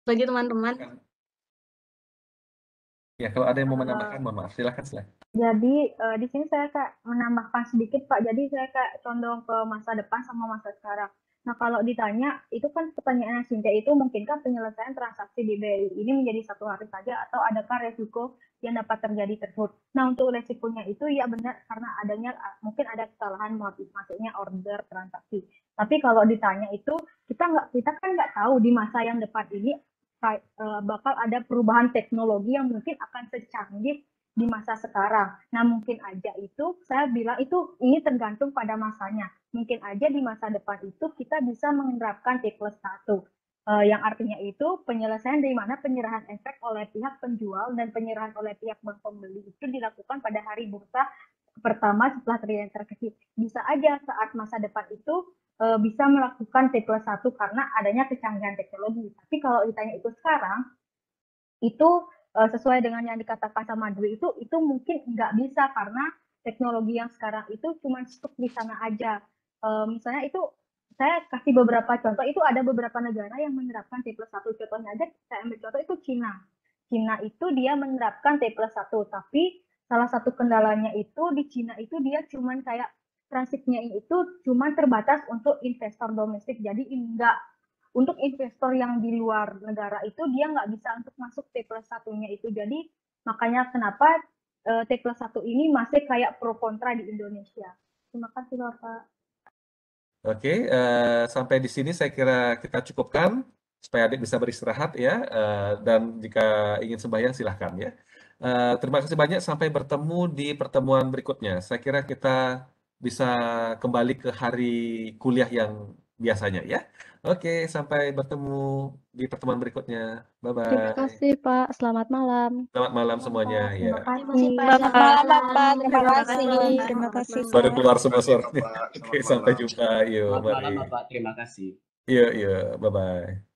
Bagi teman-teman.
Ya, kalau ada yang mau menambahkan, mohon maaf, silakan.
Jadi di sini saya kayak menambahkan sedikit Pak. Jadi saya kayak condong ke masa depan sama masa sekarang. Nah kalau ditanya, itu kan pertanyaannya Cynthia itu, mungkinkah penyelesaian transaksi di BRI ini menjadi 1 hari saja atau adakah resiko yang dapat terjadi tersebut? Nah untuk resikonya itu ya benar, karena adanya mungkin ada kesalahan maksudnya order transaksi. Tapi kalau ditanya itu kita kan nggak tahu di masa yang depan ini bakal ada perubahan teknologi yang mungkin akan secanggih di masa sekarang. Nah mungkin aja itu saya bilang itu ini tergantung pada masanya. Mungkin aja di masa depan itu kita bisa menerapkan T+1 yang artinya itu penyelesaian di mana penyerahan efek oleh pihak penjual dan penyerahan oleh pihak bank pembeli itu dilakukan pada hari bursa pertama setelah terjadi transaksi. Bisa aja saat masa depan itu bisa melakukan T+1 karena adanya kecanggihan teknologi. Tapi kalau ditanya itu sekarang, itu sesuai dengan yang dikatakan sama Dwi itu mungkin nggak bisa karena teknologi yang sekarang itu cuma stuck di sana aja. Misalnya itu saya kasih beberapa contoh, itu ada beberapa negara yang menerapkan T+1. Contohnya aja saya ambil contoh itu Cina. Cina itu dia menerapkan T+1, tapi salah satu kendalanya itu di Cina itu dia cuma kayak transitnya itu cuma terbatas untuk investor domestik, jadi enggak untuk investor yang di luar negara itu dia nggak bisa untuk masuk T+1-nya itu. Jadi makanya kenapa T+1 ini masih kayak pro kontra di Indonesia. Terima kasih Bapak.
Oke, sampai di sini saya kira kita cukupkan supaya adik bisa beristirahat ya, dan jika ingin sembahyang silahkan ya. Terima kasih banyak, sampai bertemu di pertemuan berikutnya. Saya kira kita bisa kembali ke hari kuliah yang biasanya ya. Oke, sampai bertemu di pertemuan berikutnya. Bye-bye.
Terima kasih Pak, selamat malam.
Selamat malam semuanya.
Terima
Ya.
kasih Pak. Selamat malam Bapak. Terima kasih.
Terima kasih.
Baru keluar semua suaranya. Oke, sampai jumpa. Yuk,
Selamat malam
mari.
Bapak, terima kasih.
Yuk, bye-bye.